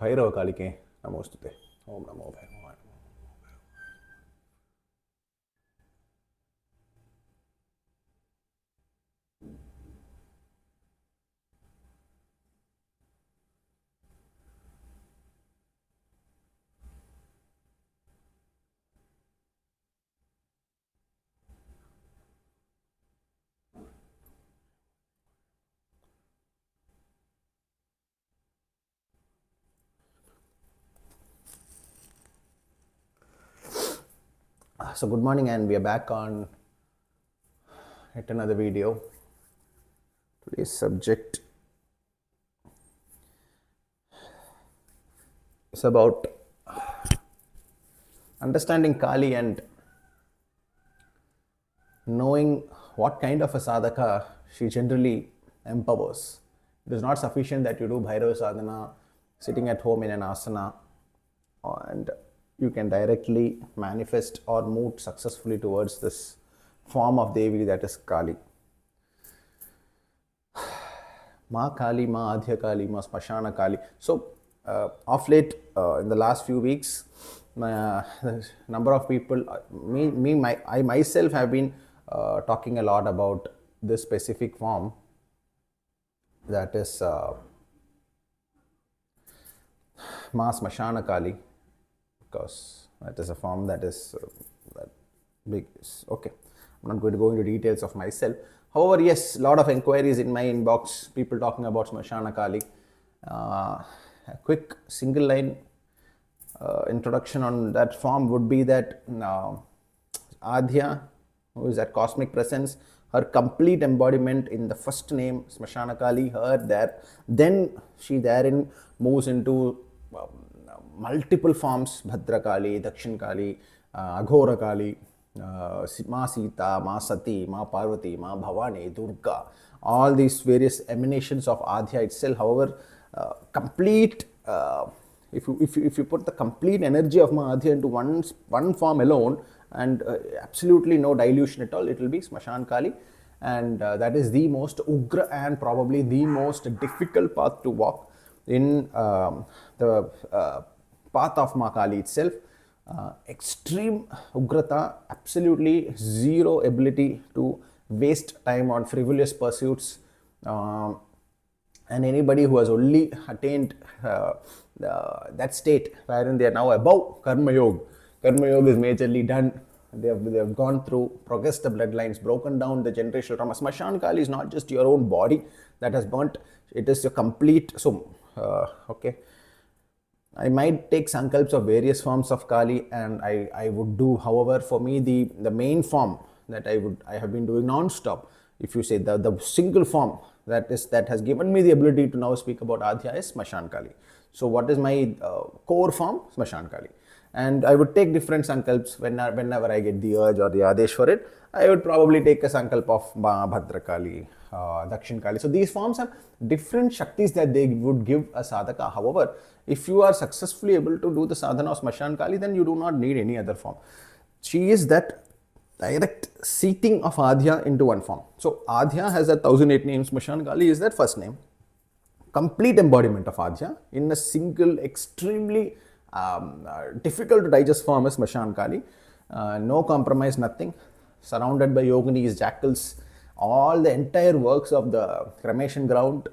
Bhairava Kalike Namostute. Om Namo Bhairava. So good morning, and we are back on yet another video. Today's subject is about understanding Kali and knowing what kind of a sadhaka she generally empowers. It is not sufficient that you do Bhairava sadhana sitting at home in an asana and you can directly manifest or move successfully towards this form of Devi, that is Kali. Ma Kali, Ma Adhya Kali, Ma Mashana Kali. So, of late, in the last few weeks, number of people, I myself have been talking a lot about this specific form, that is Ma Mashana Kali, because that is a form that is that big. Okay, I'm not going to go into details of myself. However, yes, a lot of inquiries in my inbox, people talking about Mashana Kali. A quick single line introduction on that form would be that Adhya, who is that cosmic presence, her complete embodiment in the first name, Mashana Kali, her there, then she therein moves into multiple forms, Bhadra Kali, Dakshin Kali, Aghora Kali, Ma Sita, Ma Sati, Ma Parvati, Ma Bhavani, Durga, all these various emanations of Adhya itself. However, complete, if you put the complete energy of Ma Adhya into one form alone, and absolutely no dilution at all, it will be Smashan Kali. And that is the most ugra and probably the most difficult path to walk in the path of Ma Kali itself. Extreme ugrata, absolutely zero ability to waste time on frivolous pursuits, and anybody who has only attained that state wherein they are now above Karma Yoga. Karma Yoga is majorly done. They have gone through, progressed the bloodlines, broken down the generational trauma. Smashan Kali is not just your own body that has burnt, it is your complete. So, okay. I might take sankalps of various forms of Kali, and I would do, however, for me, the main form that I have been doing non-stop, if you say the single form that has given me the ability to now speak about Adhya is Smashan Kali. So what is my core form? Smashan Kali. And I would take different sankalps whenever I get the urge or the adesh for it. I would probably take a sankalp of Bhadra Kali, Dakshin Kali. So these forms are different Shaktis that they would give a sadhaka. However, if you are successfully able to do the sadhana of Smashan Kali, then you do not need any other form. She is that direct seating of Adhya into one form. So Adhya has 1008 names, Smashan Kali is that first name. Complete embodiment of Adhya in a single, extremely difficult to digest form is Smashan Kali. No compromise, nothing. Surrounded by yoginis, jackals, all the entire works of the cremation ground,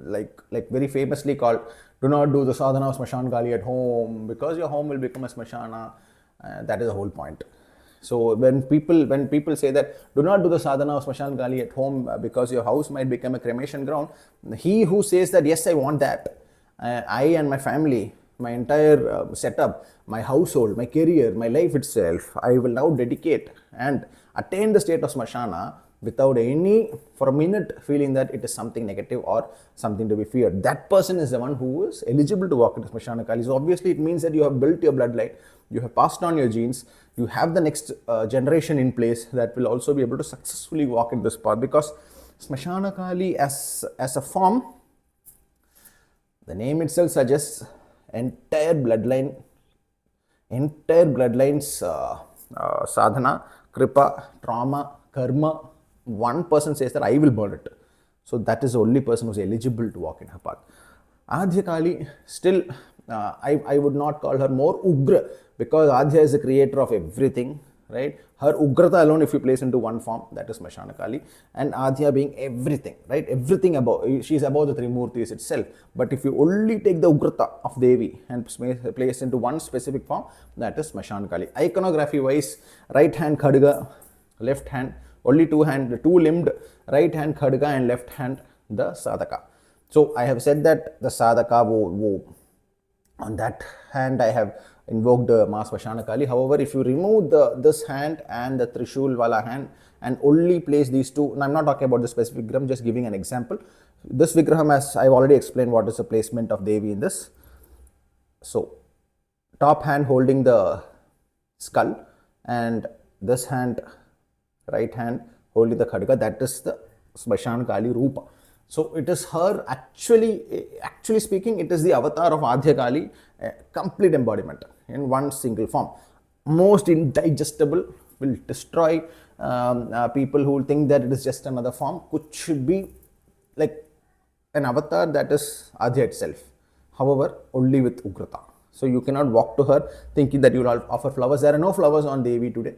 like very famously called, do not do the sadhana of Smashan Kali at home because your home will become a Smashana. That is the whole point. So when people say that do not do the sadhana of Smashan Kali at home because your house might become a cremation ground, he who says that yes, I want that, I and my family, my entire setup, my household, my career, my life itself, I will now dedicate and attain the state of Smashana without any, for a minute, feeling that it is something negative or something to be feared. That person is the one who is eligible to walk into Smashana Kali. So obviously it means that you have built your bloodline, you have passed on your genes, you have the next generation in place that will also be able to successfully walk in this path, because Smashana Kali as a form, the name itself suggests entire bloodlines sadhana, kripa, trauma, karma. One person says that I will burn it. So that is the only person who's eligible to walk in her path. Adhya Kali, still, I would not call her more Ugra, because Adhya is the creator of everything, right? Her Ugrata alone, if you place into one form, that is Mashana Kali, and Adhya being everything, right? Everything above, she is above the three Murtis itself. But if you only take the Ugrata of Devi and place into one specific form, that is Mashana Kali. Iconography wise, right hand Khadga, left hand, only two limbed, right hand Khadga and left hand the Sadhaka. So I have said that the Sadhaka, on that hand I have invoked the Ma's Mashana Kali. However, if you remove this hand and the Trishul Wala hand and only place these two, and I'm not talking about the specific Vigraham, just giving an example. This Vigraham, as I've already explained what is the placement of Devi in this. So, top hand holding the skull and this hand, right hand holding the Khadga, that is the Mashana Kali Rupa. So it is her, actually speaking, it is the avatar of Adhya Kali, a complete embodiment in one single form. Most indigestible, will destroy people who think that it is just another form, which should be like an avatar that is Adhya itself. However, only with Ugrata. So you cannot walk to her thinking that you will offer flowers. There are no flowers on Devi today,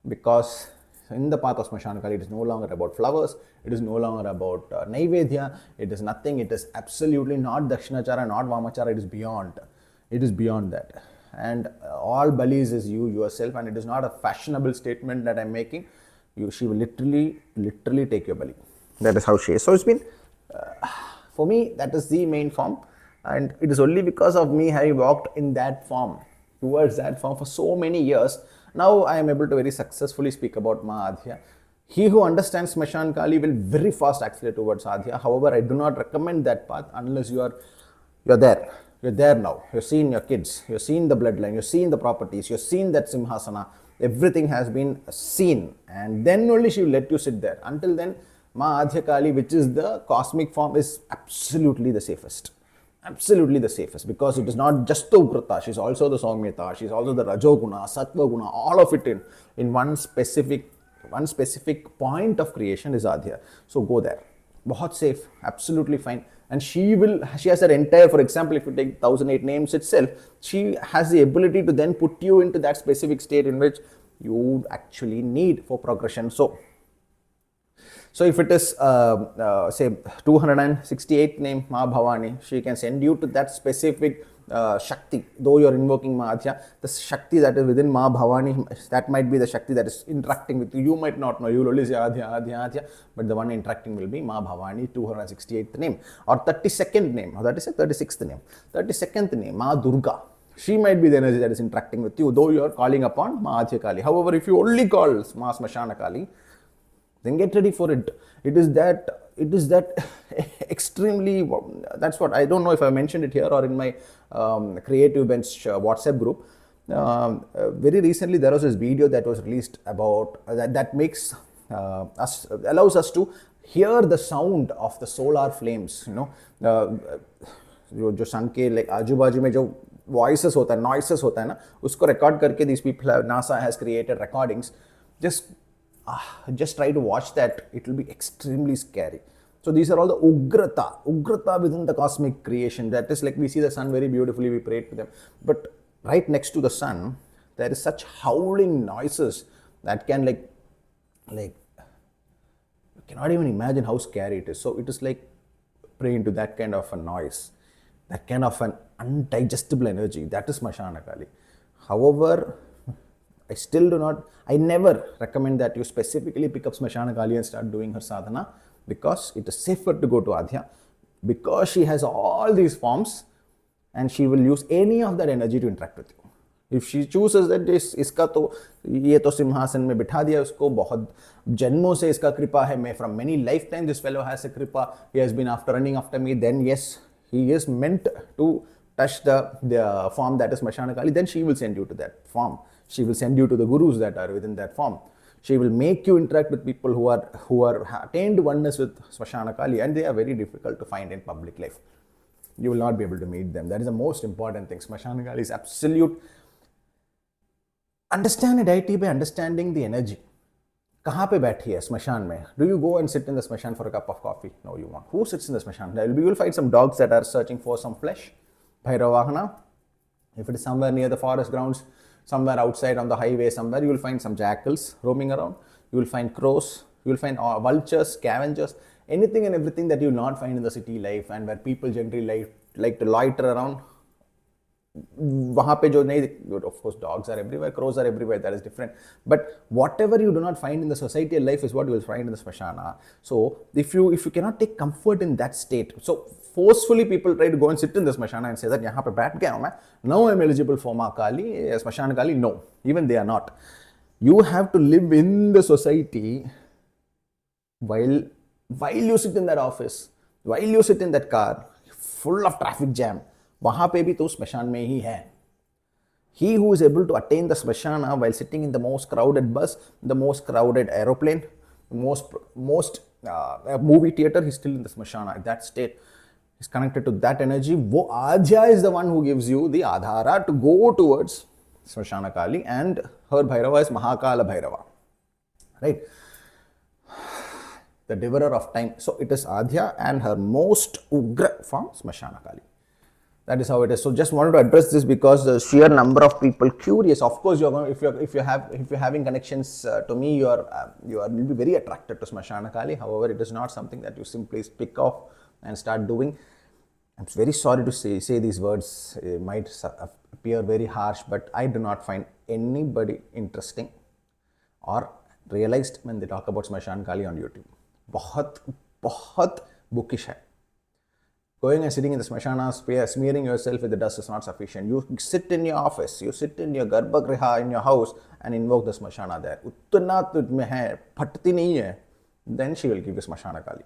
because in the path of Mashana Kali, it is no longer about flowers, it is no longer about Naivedya, it is nothing, it is absolutely not Dakshinachara, not Vamachara, it is beyond. It is beyond that. And all Balis is you yourself, and it is not a fashionable statement that I am making. She will literally take your Bali. That is how she is. So it's been, for me, that is the main form, and it is only because of me having walked in that form, towards that form for so many years. Now I am able to very successfully speak about Ma Adhya. He who understands Mashana Kali will very fast accelerate towards Adhya. However, I do not recommend that path unless you are there. You're there now. You've seen your kids. You've seen the bloodline. You've seen the properties. You've seen that Simhasana. Everything has been seen, and then only she will let you sit there. Until then, Ma Adhya Kali, which is the cosmic form, is absolutely the safest. Absolutely the safest, because it is not just the Ugrata, she is also the Saumyata, she is also the Rajoguna, Sattva-guna, all of it in one specific point of creation is Adhya. So go there. Bahut safe, absolutely fine. And she has that entire, for example, if you take 1008 names itself, she has the ability to then put you into that specific state in which you actually need for progression. So if it is, say, 268 name Ma Bhavani, she can send you to that specific Shakti. Though you are invoking Ma Adhya, the Shakti that is within Ma Bhavani, that might be the Shakti that is interacting with you. You might not know, you will only say Adhya, Adhya, Adhya, but the one interacting will be Ma Bhavani, 268th name, or 32nd name, or that is a 36th name. 32nd name, Ma Durga. She might be the energy that is interacting with you, though you are calling upon Ma Adhya Kali. However, if you only call Ma Mashana Kali, then get ready for it. It is that extremely, that's what, I don't know if I mentioned it here or in my Creative Bench WhatsApp group. Very recently there was this video that was released about, that makes allows us to hear the sound of the solar flames, जो सन के like आजू बाजू में जो voices होता है, noises होता है ना, उसको record करके these people NASA has created recordings. Just try to watch that. It will be extremely scary. So these are all the Ugrata within the cosmic creation. That is like, we see the sun very beautifully, we pray to them. But right next to the sun, there is such howling noises that can like you cannot even imagine how scary it is. So it is like praying to that kind of a noise, that kind of an undigestible energy. That is Mashana Kali. However, I never recommend that you specifically pick up Mashana Kali and start doing her sadhana, because it is safer to go to Adhya, because she has all these forms and she will use any of that energy to interact with you. If she chooses that इसका तो ये तो सिंहासन में बिठा दिया उसको, बहुत जन्मों से इसका कृपा है, from many lifetimes this fellow has a kripa, he has been running after me, then yes, he is meant to touch the form that is Mashana Kali, then she will send you to that form. She will send you to the gurus that are within that form. She will make you interact with people who are attained oneness with Mashana Kali, and they are very difficult to find in public life. You will not be able to meet them. That is the most important thing. Mashana Kali is absolute. Understand a deity by understanding the energy. कहाँ पे बैठी है स्मशान में? Do you go and sit in the smashan for a cup of coffee? No, you won't. Who sits in the smashan? You will find some dogs that are searching for some flesh. Bhairava. If it is somewhere near the forest grounds, somewhere outside on the highway, somewhere you will find some jackals roaming around. You will find crows. You will find vultures, scavengers, anything and everything that you will not find in the city life and where people generally like to loiter around. वहाँ पे जो नहीं, of course dogs are everywhere, crows are everywhere, that is different, but whatever you do not find in the society life is what you will find in the smashana. So if you cannot take comfort in that state, so forcefully people try to go and sit in the smashana and say that यहाँ पे बैठ गया हूँ मैं, now I am eligible for माँ काली, smashana kali. No, even they are not. You have to live in the society while you sit in that office, while you sit in that car full of traffic jam. वहाँ पे भी तो स्मशान में ही है. He who is able to attain the smashana while sitting in the most crowded bus, the most crowded aeroplane, the most movie theater, he's still in the smashana. At that state, he's connected to that energy. वो Adya is the one who gives you the adhara to go towards smashana kali, and her Bhairava is Mahakala Bhairava, right? The devourer of time. So it is Adya and her most ugra form smashana kali. That is how it is. So just wanted to address this because the sheer number of people curious. Of course, you're going, if you're having connections to me, you'll be very attracted to Smashana Kali. However, it is not something that you simply pick off and start doing. I'm very sorry to say these words. It might appear very harsh, but I do not find anybody interesting or realized when they talk about Smashana Kali on YouTube. बहुत bookish hai. Going and sitting in the smashana, smearing yourself with the dust is not sufficient. You sit in your office, you sit in your garbhagriha in your house and invoke the smashana there. Utna tujhme hai, phatti nahi hai. Then she will give you smashana kali.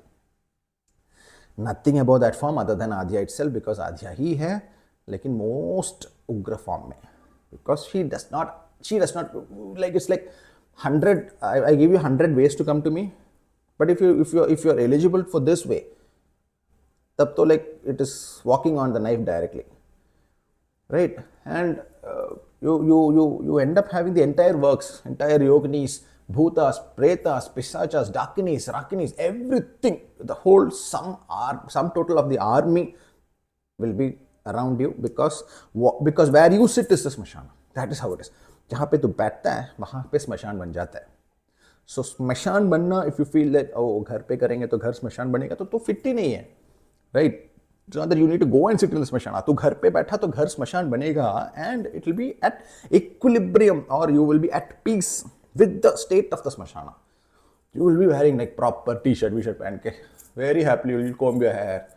Nothing about that form other than Adya itself, because Adya hi hai, lekin most ugra form mein. Because she does not, like, it's like 100, I give you 100 ways to come to me. But if you're eligible for this way, tab to like it is walking on the knife directly, right? And you end up having the entire works, entire yoginis, bhutas, pretas, pisachas, dakinis, rakinis, everything, the whole sum total of the army will be around you, because where you sit is the smashana. That is how it is. जहाँ पे तू बैठता है वहाँ पे स्मशान बन जाता है. So स्मशान बनना, if you feel that घर पे करेंगे तो घर स्मशान बनेगा, तो फिट ही नहीं है. Right? It's not that you need to go and sit in the smashana. तू घर पे बैठा तो घर स्मशान बनेगा, and it will be at equilibrium, or you will be at peace with the state of the smashana. You will be wearing like proper t-shirt पहन के, very happily you will comb your hair,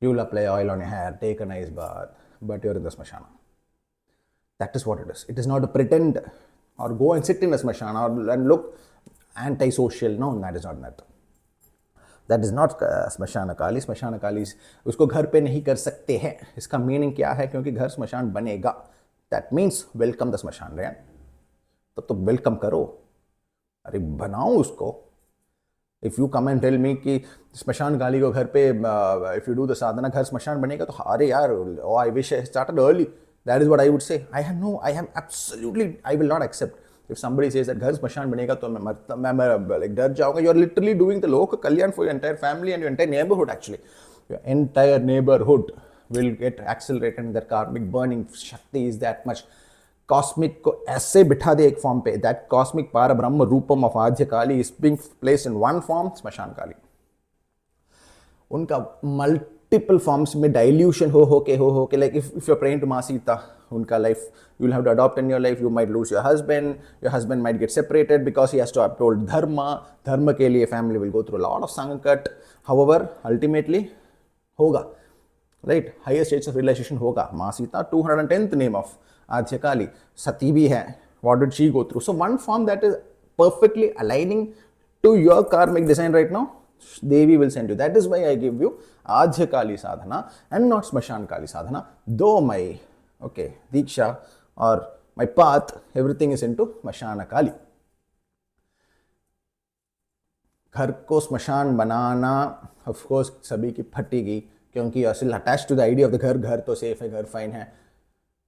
you will apply oil on your hair, take a nice bath, but you're in the smashana. That is what it is. It is not to pretend or go and sit in a smashana and look anti-social. No, that is not that. That is not स्मशान काली. स्मशान काली उसको घर पे नहीं कर सकते हैं. इसका मीनिंग क्या है? क्योंकि घर स्मशान बनेगा. That means welcome the स्मशान रे. तो वेलकम करो, अरे बनाओ उसको. If you come and tell me कि स्मशान काली को घर पे if you do the sadhana घर स्मशान बनेगा, तो अरे यार, oh I wish I started early. That is what I would say. I will not accept. If somebody says that घर स्मशान बनेगा तो मैं like डर जाऊंगा. You are literally doing the लोक कल्याण for your entire family and your entire neighborhood. Actually, your entire neighborhood will get accelerated in their karmic burning. Shakti is that much. Cosmic को ऐसे बिठा दे एक फॉर्म पे. That cosmic para brahma Rupam of Adya Kali is being placed in one form, स्मशान काली. उनका multiple forms में dilution हो के, like if you're praying to Maa Sita, unka life you will have to adopt in your life. You might lose your husband might get separated because he has to uphold dharma ke liye family will go through a lot of sankat. However, ultimately hoga, right? Higher states of realization hoga. Maa Sita, 210th name of Adya Kali. Sati bhi hai. What did she go through? So one form that is perfectly aligning to your karmic design right now, Devi will send you. That is why I give you Adya Kali sadhana and not Smashan Kali sadhana. Though my Diksha or my path, everything is into Mashana Kali. घर को स्मशान बनाना, of course सभी की फटेगी, क्योंकि you're still attached to the idea of the घर तो safe है, घर fine है.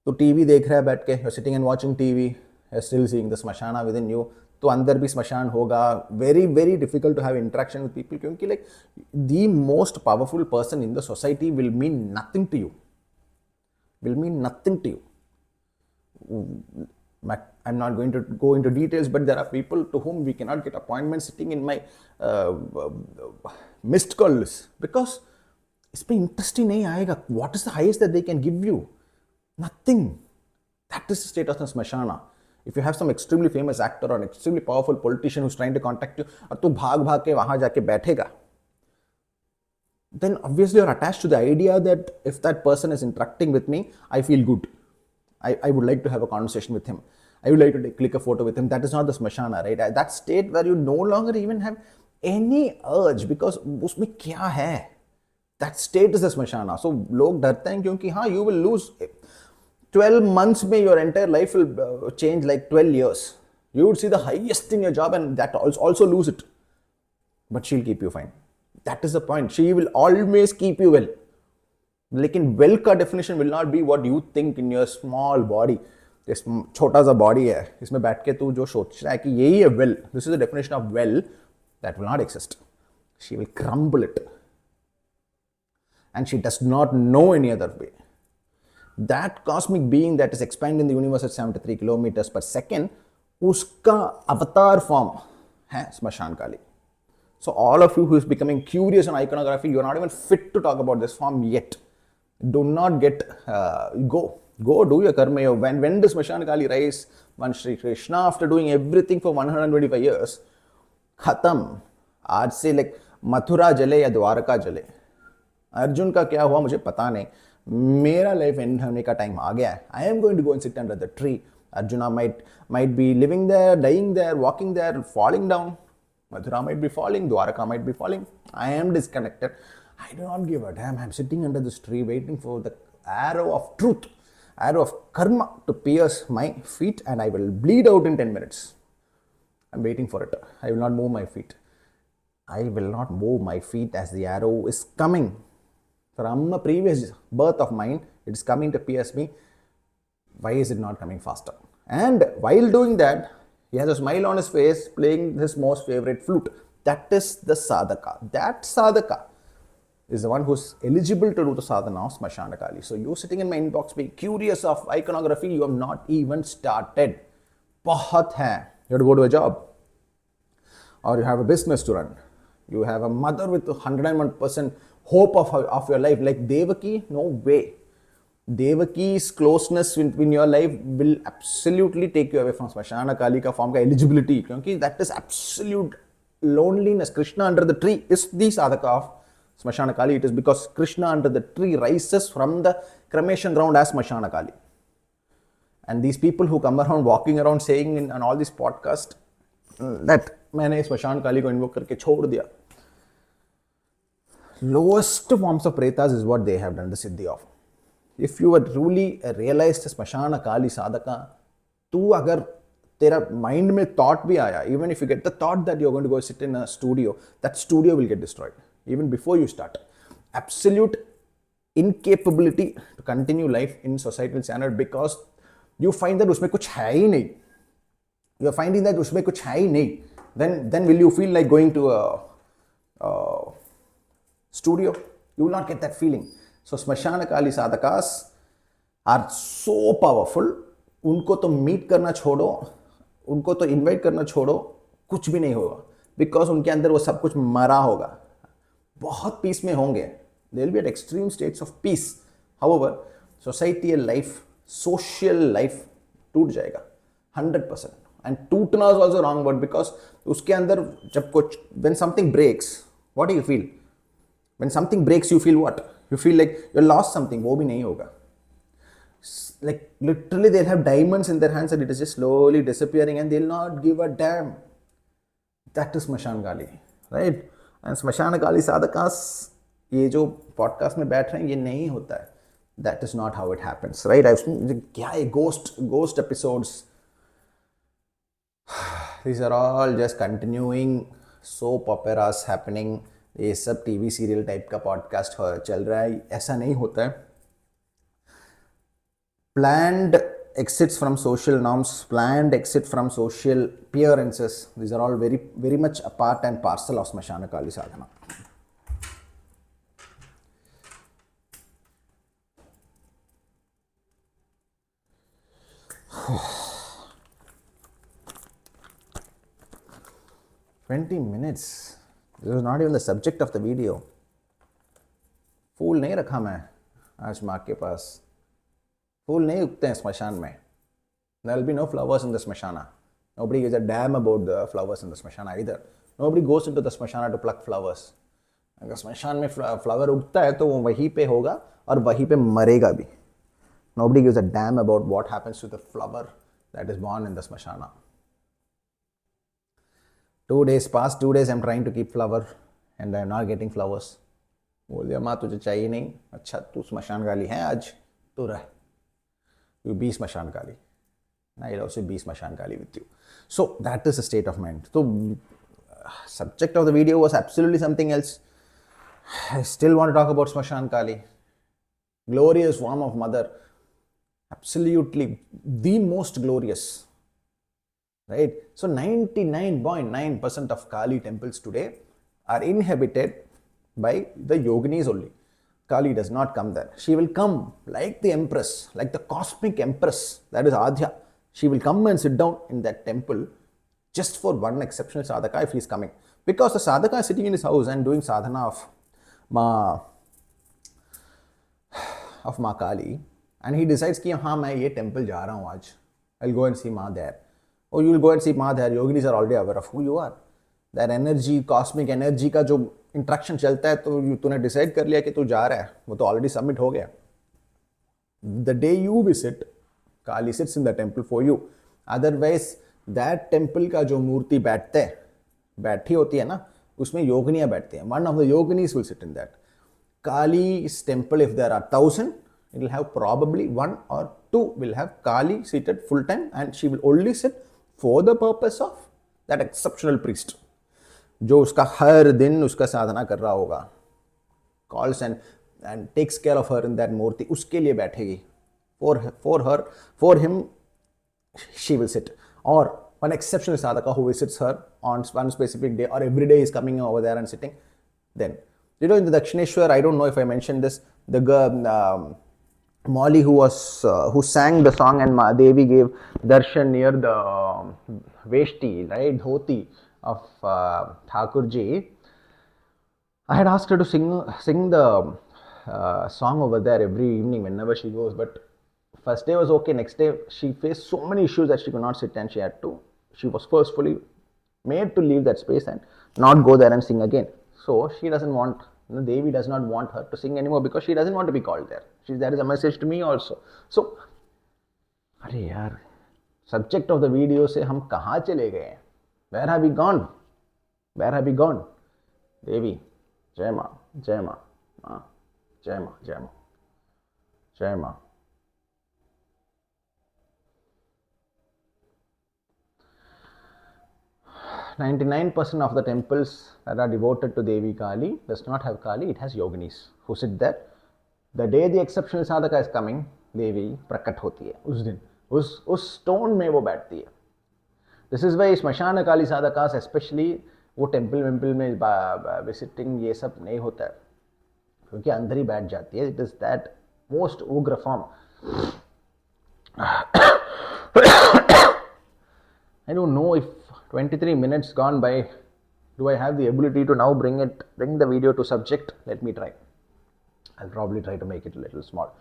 तो टीवी देख रहा है बैठ के, you're sitting and watching TV, you're still seeing the smashana within you. तो अंदर भी स्मशान होगा. Very very difficult to have interaction with people, क्योंकि like the most powerful person in the society will mean nothing to you, will mean nothing to you. I'm not going to go into details, but there are people to whom we cannot get appointments sitting in my missed call list because इसमें interest ही नहीं आएगा. What is the highest that they can give you? Nothing. That is the status of Mashana. If you have some extremely famous actor or an extremely powerful politician who's trying to contact you, और तू भाग भाग के वहाँ जाके बैठेगा, then obviously you're attached to the idea that if that person is interacting with me, I feel good. I would like to have a conversation with him. I would like to click a photo with him. That is not the smashana, right? That state where you no longer even have any urge because उसमें क्या है? That state is the smashana. So लोग डरते हैं क्योंकि हाँ, you will lose 12 months में your entire life will change like 12 years. You would see the highest in your job and that also lose it. But she'll keep you fine. That is the point. She will always keep you well. लेकिन well का definition will not be what you think in your small body. इस छोटा सा body है, इसमें बैठ के तू जो सोच रहा है कि यही है well. This is the definition of well. That will not exist. She will crumble it. And she does not know any other way. That cosmic being that is expanding the universe at 73 kilometers per second, उसका avatar form है स्मशान काली. So all of you who is becoming curious on iconography, you are not even fit to talk about this form yet. Do not get, go do your karma. When does Mashana Kali rise? When Shri Krishna, after doing everything for 125 years, khatam. आज से like Mathura जले या द्वारका जले. अर्जुन का क्या हुआ मुझे पता नहीं. मेरा लाइफ एंड होने का टाइम आ गया है. I am going to go and sit under the tree. Arjuna might be living there, dying there, walking there, falling down. Mathura might be falling, Dwaraka might be falling. I am disconnected. I do not give a damn. I am sitting under this tree waiting for the arrow of truth, arrow of karma to pierce my feet and I will bleed out in 10 minutes. I am waiting for it. I will not move my feet. I will not move my feet as the arrow is coming. From a previous birth of mine, it is coming to pierce me. Why is it not coming faster? And while doing that, he has a smile on his face, playing his most favorite flute. That is the sadhaka. That sadhaka is the one who's eligible to do the sadhana of Smashana Kali. So you sitting in my inbox being curious of iconography, you have not even started. बहुत है. You have to go to a job. Or you have a business to run. You have a mother with 101% hope of your life. Like Devaki, no way. Devaki's closeness in your life will absolutely take you away from Smashana Kali ka form ka eligibility, क्योंकि that is absolute loneliness. Krishna under the tree is the sadhaka of Smashana Kali. It is because Krishna under the tree rises from the cremation ground as Smashana Kali. And these people who come around walking around saying on all these podcasts that मैंने Smashana Kali को invoke करके छोड़ दिया. Lowest forms of pretas is what they have done the siddhi of. If you were truly realized Smashana Kali sadhaka, तू अगर तेरा mind में thought भी आया, even if you get the thought that you're going to go sit in a studio, that studio will get destroyed even before you start. Absolute incapability to continue life in societal standard because you find that उसमें कुछ है ही नहीं. You're finding that उसमें कुछ है ही नहीं. Then will you feel like going to a studio? You will not get that feeling. So Smashana Kali sadhakas are so powerful. उनको तो मीट करना छोड़ो, उनको तो इन्वाइट करना छोड़ो, कुछ भी नहीं होगा. बिकॉज उनके अंदर वो सब कुछ मरा होगा. बहुत पीस में होंगे. They will be at extreme states of peace. However, societal life, social life टूट जाएगा 100%. And टूटना is also wrong word because उसके अंदर जब कुछ when something breaks, what do you feel? When something breaks, you feel what? You feel like you lost something. वो भी नहीं होगा. Like literally they'll have diamonds in their hands and it is just slowly disappearing and they'll not give a damn. That is Smashan Kali, right? And Smashan Kali sadhakas, ये जो podcast में बैठ रहे हैं ये नहीं होता है. That is not how it happens, right? I've seen क्या है ghost episodes. These are all just continuing soap operas happening. ये सब टीवी सीरियल टाइप का पॉडकास्ट चल रहा है. ऐसा नहीं होता है. Planned exits from social norms, planned exit from social appearances. These are all very, very much a part and parcel of Smashana Kali sadhana. $20. This was not even the subject of the video. फूल नहीं रखा मैं आज माँ के पास. फूल नहीं उगते हैं स्मशान में. There will be no flowers in the smashana. Nobody gives a damn about the flowers in the smashana either. Nobody goes into the smashana to pluck flowers. अगर स्मशान में फ्लावर उगता है तो वो वहीं पे होगा और वहीं पे मरेगा भी. Nobody gives a damn about what happens to the flower that is born in the smashana. 2 days past, 2 days I'm trying to keep flower and I'm not getting flowers. बोल दिया माँ तुझे चाहिए नहीं. अच्छा तू स्मशान काली है आज तो रह. You be स्मशान काली. I'll also be Smashan Kali with you. So that is the state of mind. So subject of the video was absolutely something else. I still want to talk about Smashan Kali. Glorious form of mother. Absolutely the most glorious. Right? So 99.9% of Kali temples today are inhabited by the yoginis only. Kali does not come there. She will come like the empress, like the cosmic empress, that is Adhya. She will come and sit down in that temple just for one exceptional sadhaka if he is coming. Because the sadhaka is sitting in his house and doing sadhana of Ma Kali, and he decides कि हाँ मैं ये temple जा रहा हूँ आज. I'll go and see Ma there. Oh, you will go and see Ma there. Yoginis are already aware of who you are. That energy, cosmic energy का जो interaction चलता है तो तूने decide कर लिया कि तू जा रहा है, वो तो already submit हो गया. The day you visit, Kali sits in the temple for you. Otherwise, that temple का जो मूर्ति बैठी होती है ना, उसमें योगिनियाँ बैठती हैं. One of the yoginis will sit in that. Kali's temple, if there are 1,000, it will have probably 1 or 2 will have Kali seated full time, and she will only sit for the purpose of that exceptional priest. जो उसका हर दिन उसका साधना कर रहा होगा. Calls and takes care of her in that मूर्ति. उसके लिए बैठेगी. For him, she will sit. Or one exceptional sadhaka who visits her on one specific day or every day is coming over there and sitting. Then, in the Dakshineshwar, I don't know if I mentioned this, the girl, Molly who sang the song and Devi gave darshan near the Veshti, right, dhoti of Thakurji. I had asked her to sing the song over there every evening whenever she goes, but first day was okay. Next day, she faced so many issues that she could not sit and she was forcefully made to leave that space and not go there and sing again. So she doesn't want, Devi does not want her to sing anymore because she doesn't want to be called there. That is a message to me also. So, अरे यार, subject of the video से हम कहाँ चले गए हैं? Where have we gone? Where have we gone? Devi, Jai Ma, Jai Ma, Jai Ma, Jai Ma, Jai Ma. %99 of the temples that are devoted to Devi Kali does not have Kali, it has yoginis who sit there. The day the exceptional sadhaka is coming, Devi prakat hoti hai. उस दिन उस stone में वो बैठती है. This is why Smashana Kali sadhakas especially वो temple में visiting ये सब नहीं होता है क्योंकि अंदर ही बैठ जाती है. It is that most ugra form. I don't know if 23 minutes gone by, do I have the ability to now bring the video to subject? Let me try. I'll probably try to make it a little small.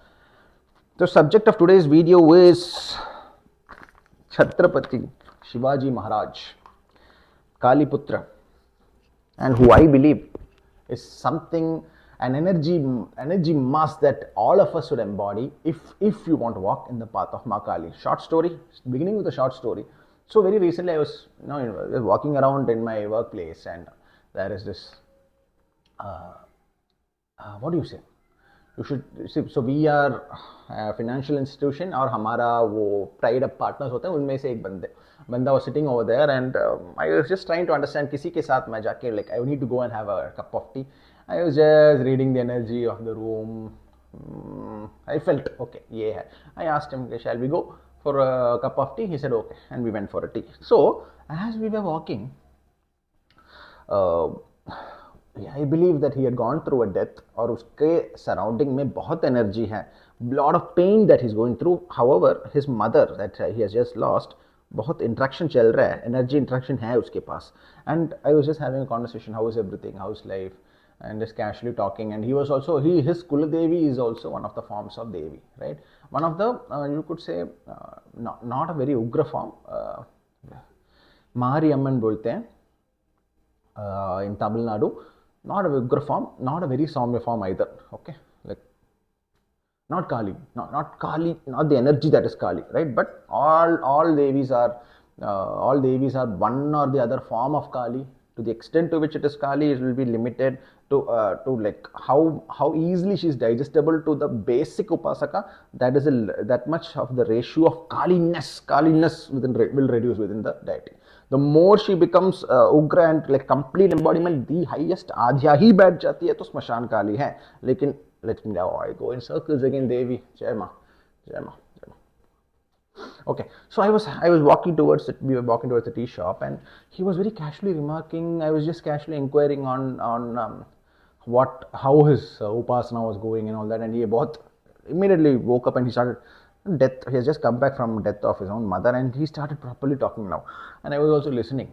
The subject of today's video is Chatrapati Shivaji Maharaj, Kali Putra, and who I believe is something, an energy mass that all of us should embody if you want to walk in the path of Ma Kali. Short story, beginning with a short story. So very recently I was walking around in my workplace and there is this, what do you say? You should see, so we are a financial institution और हमारा वो tied up partners होते हैं उनमें से एक बंदा was sitting over there and I was just trying to understand किसी के साथ मैं जाके like I need to go and have a cup of tea. I was just reading the energy of the room. I felt okay ये है. I asked him shall we go? for a cup of tea? He said okay, and we went for a tea. So as we were walking, I believe that he had gone through a death, और उसके surrounding में बहुत energy है, lot of pain that he's going through. However, his mother that he has just lost, बहुत interaction चल रहा है, energy interaction है उसके पास. And I was just having a conversation, how is everything, how's life, and just casually talking. And he was also, his Kuladevi is also one of the forms of Devi, right? One of the, you could say, not a very ugra form, Mahari Amman बोलते हैं in Tamil Nadu. Not a ugra form, not a very Saumya form either. Okay, like not Kali, not Kali, not the energy that is Kali, right? But all Devis are one or the other form of Kali. To the extent to which it is Kali, it will be limited to like how easily she is digestible to the basic Upasaka. That is that much of the ratio of Kaliness will reduce within the deity. The more she becomes ugra and like complete embodiment, the highest आध्या ही बैठ जाती है तो स्मशान काली है. लेकिन let me now I go in circles again. Devi, Jai Ma, Jai Ma, Jai Ma. Okay, so I was walking towards it. We were walking towards the tea shop, and he was very casually remarking. I was just casually inquiring on how his upasana was going and all that, and he immediately woke up and he started death. He has just come back from death of his own mother, and he started properly talking now. And I was also listening.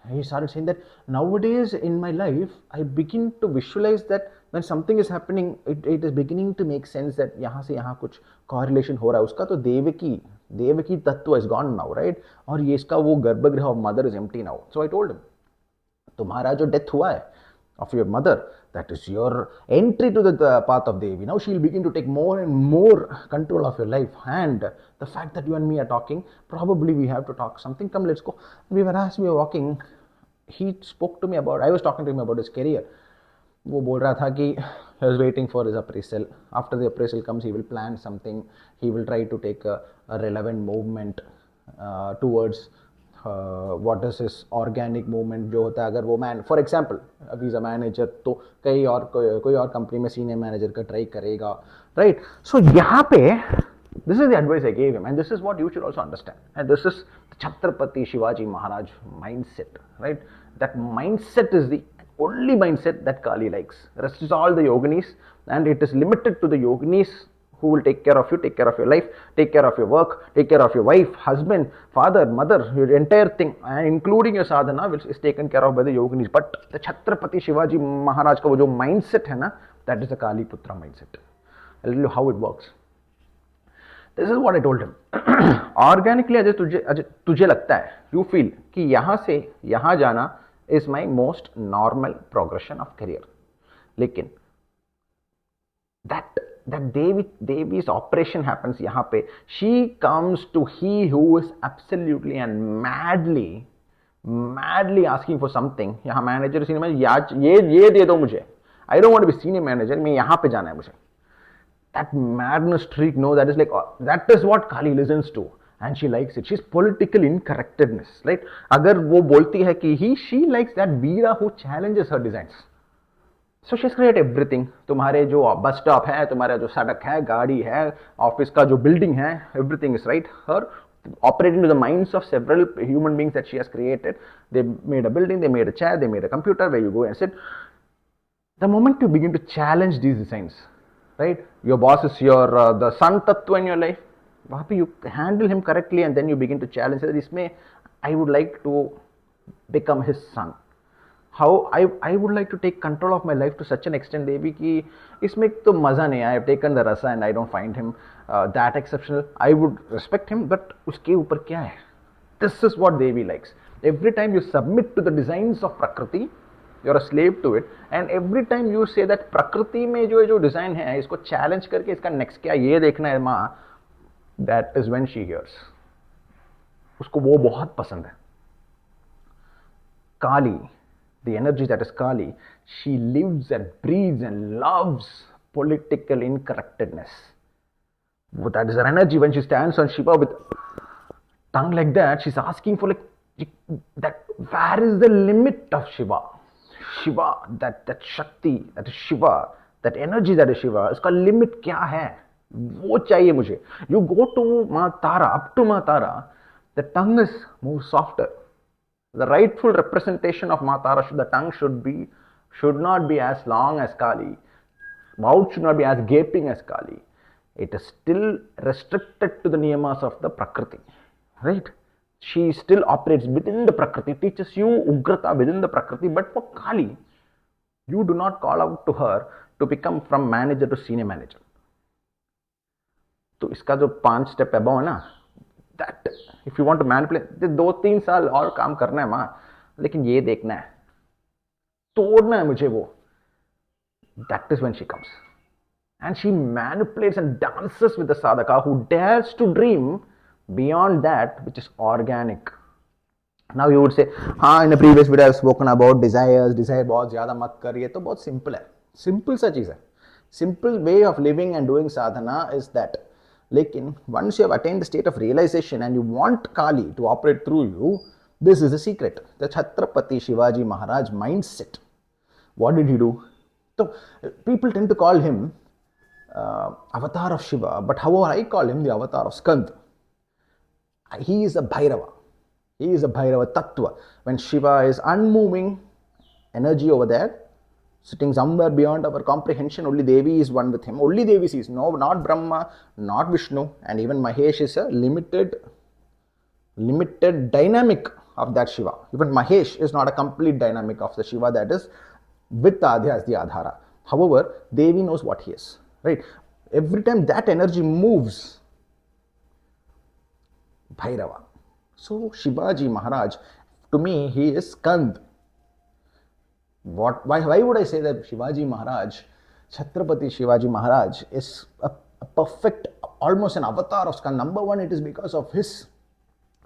He started saying that nowadays in my life, I begin to visualize that when something is happening, it is beginning to make sense that यहाँ से यहाँ कुछ correlation हो रहा है. उसका तो देवकी तत्व is gone now, right? और ये इसका वो गर्भगृह of mother is empty now. So I told him, तुम्हारा जो death हुआ है of your mother, that is your entry to the path of Devi. Now she will begin to take more and more control of your life. And the fact that you and me are talking, probably we have to talk something. Come, let's go. As we were walking, he spoke to me about, I was talking to him about his career. वो बोल रहा था कि he was waiting for his appraisal. After the appraisal comes, he will plan something. He will try to take a relevant movement towards what is his organic movement जो होता है. अगर वो for example, अभी इज अ मैनेजर तो कोई और company में सीनियर मैनेजर का ट्राई करेगा, right? So यहाँ पे this is the advice I gave him, and this is what you should also understand. And this is the Chatrapati Shivaji Maharaj mindset, right? That mindset is the only mindset that Kali likes. The rest is all the yoginis, and it is limited to the yoginis who will take care of you, take care of your life, take care of your work, take care of your wife, husband, father, mother, your entire thing, and including your sadhana is taken care of by the yoginis. But the Chatrapati Shivaji Maharaj का वो जो mindset है ना, that is the Kali Putra mindset. I'll tell you how it works. This is what I told him. Organically, Ajay तुझे लगता है, you feel कि यहाँ से यहाँ जाना is my most normal progression of career. लेकिन that Devi's operation happens यहाँ पे. She comes to he who is absolutely and madly asking for something. यहाँ manager senior manager ये दे दो मुझे. I don't want to be senior manager. मैं यहाँ पे जाना है मुझे. That madness streak, no, that is like, that is what Kali listens to, and she likes it. She's political incorrectness, right? अगर वो बोलती है कि she likes that Veera who challenges her designs. So she's created everything. तुम्हारे जो bus stop है, तुम्हारा जो सड़क है, गाड़ी है, office का जो building है, everything is right. Her operating to the minds of several human beings that she has created. They made a building, they made a chair, they made a computer where you go and sit. The moment you begin to challenge these designs, right? Your boss is your the sun tattva in your life. वहाँ पे you handle him correctly, and then you begin to challenge that इसमें I would like to become his son. How I would like to take control of my life to such an extent, Devi, कि इसमें तो मज़ा नहीं. I have taken the rasa and I don't find him that exceptional. I would respect him, but उसके ऊपर क्या है? This is what Devi likes. Every time you submit to the designs of Prakriti, you're a slave to it, and every time you say that Prakriti में जो design है इसको challenge करके इसका next क्या ये देखना है माँ, that is when she hears. उसको वो बहुत पसंद है. Kali, the energy that is Kali, she lives and breathes and loves political incorrectness. That is her energy. When she stands on Shiva with tongue like that, she's asking for that. Where is the limit of Shiva? Shiva, that Shakti, that is Shiva, that energy that is Shiva, इसका limit क्या है? वो चाहिए मुझे. You go to Ma Tara, up to Ma Tara, the tongue is more softer. The rightful representation of Ma Tara, the tongue should not be as long as Kali. Mouth should not be as gaping as Kali. It is still restricted to the niyamas of the Prakriti, right? She still operates within the Prakriti, teaches you Ugrata within the Prakriti, but for Kali, you do not call out to her to become from manager to senior manager. तो इसका जो 5 step above है ना, that if you want to manipulate, 2-3 साल और काम करना है माँ, लेकिन ये देखना है, तोड़ना है मुझे वो. That is when she comes. And she manipulates and dances with the sadhaka who dares to dream beyond that which is organic. Now you would say, हाँ, in the previous video I have spoken about desires, desire बहुत ज़्यादा मत कर, ये तो बहुत simple है, simple सा चीज़ है. Simple way of living and doing sadhana is that. लेकिन once you have attained the state of realization and you want Kali to operate through you, this is the secret. The Chatrapati Shivaji Maharaj mindset. What did he do? So people tend to call him avatar of Shiva, but however I call him the avatar of Skanda. He is a Bhairava. He is a Bhairava Tattva. When Shiva is unmoving energy over there, sitting somewhere beyond our comprehension, only Devi is one with him. Only Devi sees. No, not Brahma, not Vishnu, and even Mahesh is a limited dynamic of that Shiva. Even Mahesh is not a complete dynamic of the Shiva that is with Adhya as the Adhara. However, Devi knows what he is, right? Every time that energy moves, Bhairava. So Shivaji Maharaj, to me, he is Skand. Why would I say that Shivaji Maharaj, Chatrapati Shivaji Maharaj is a perfect, almost an avatar of Skanda? Number one, it is because of his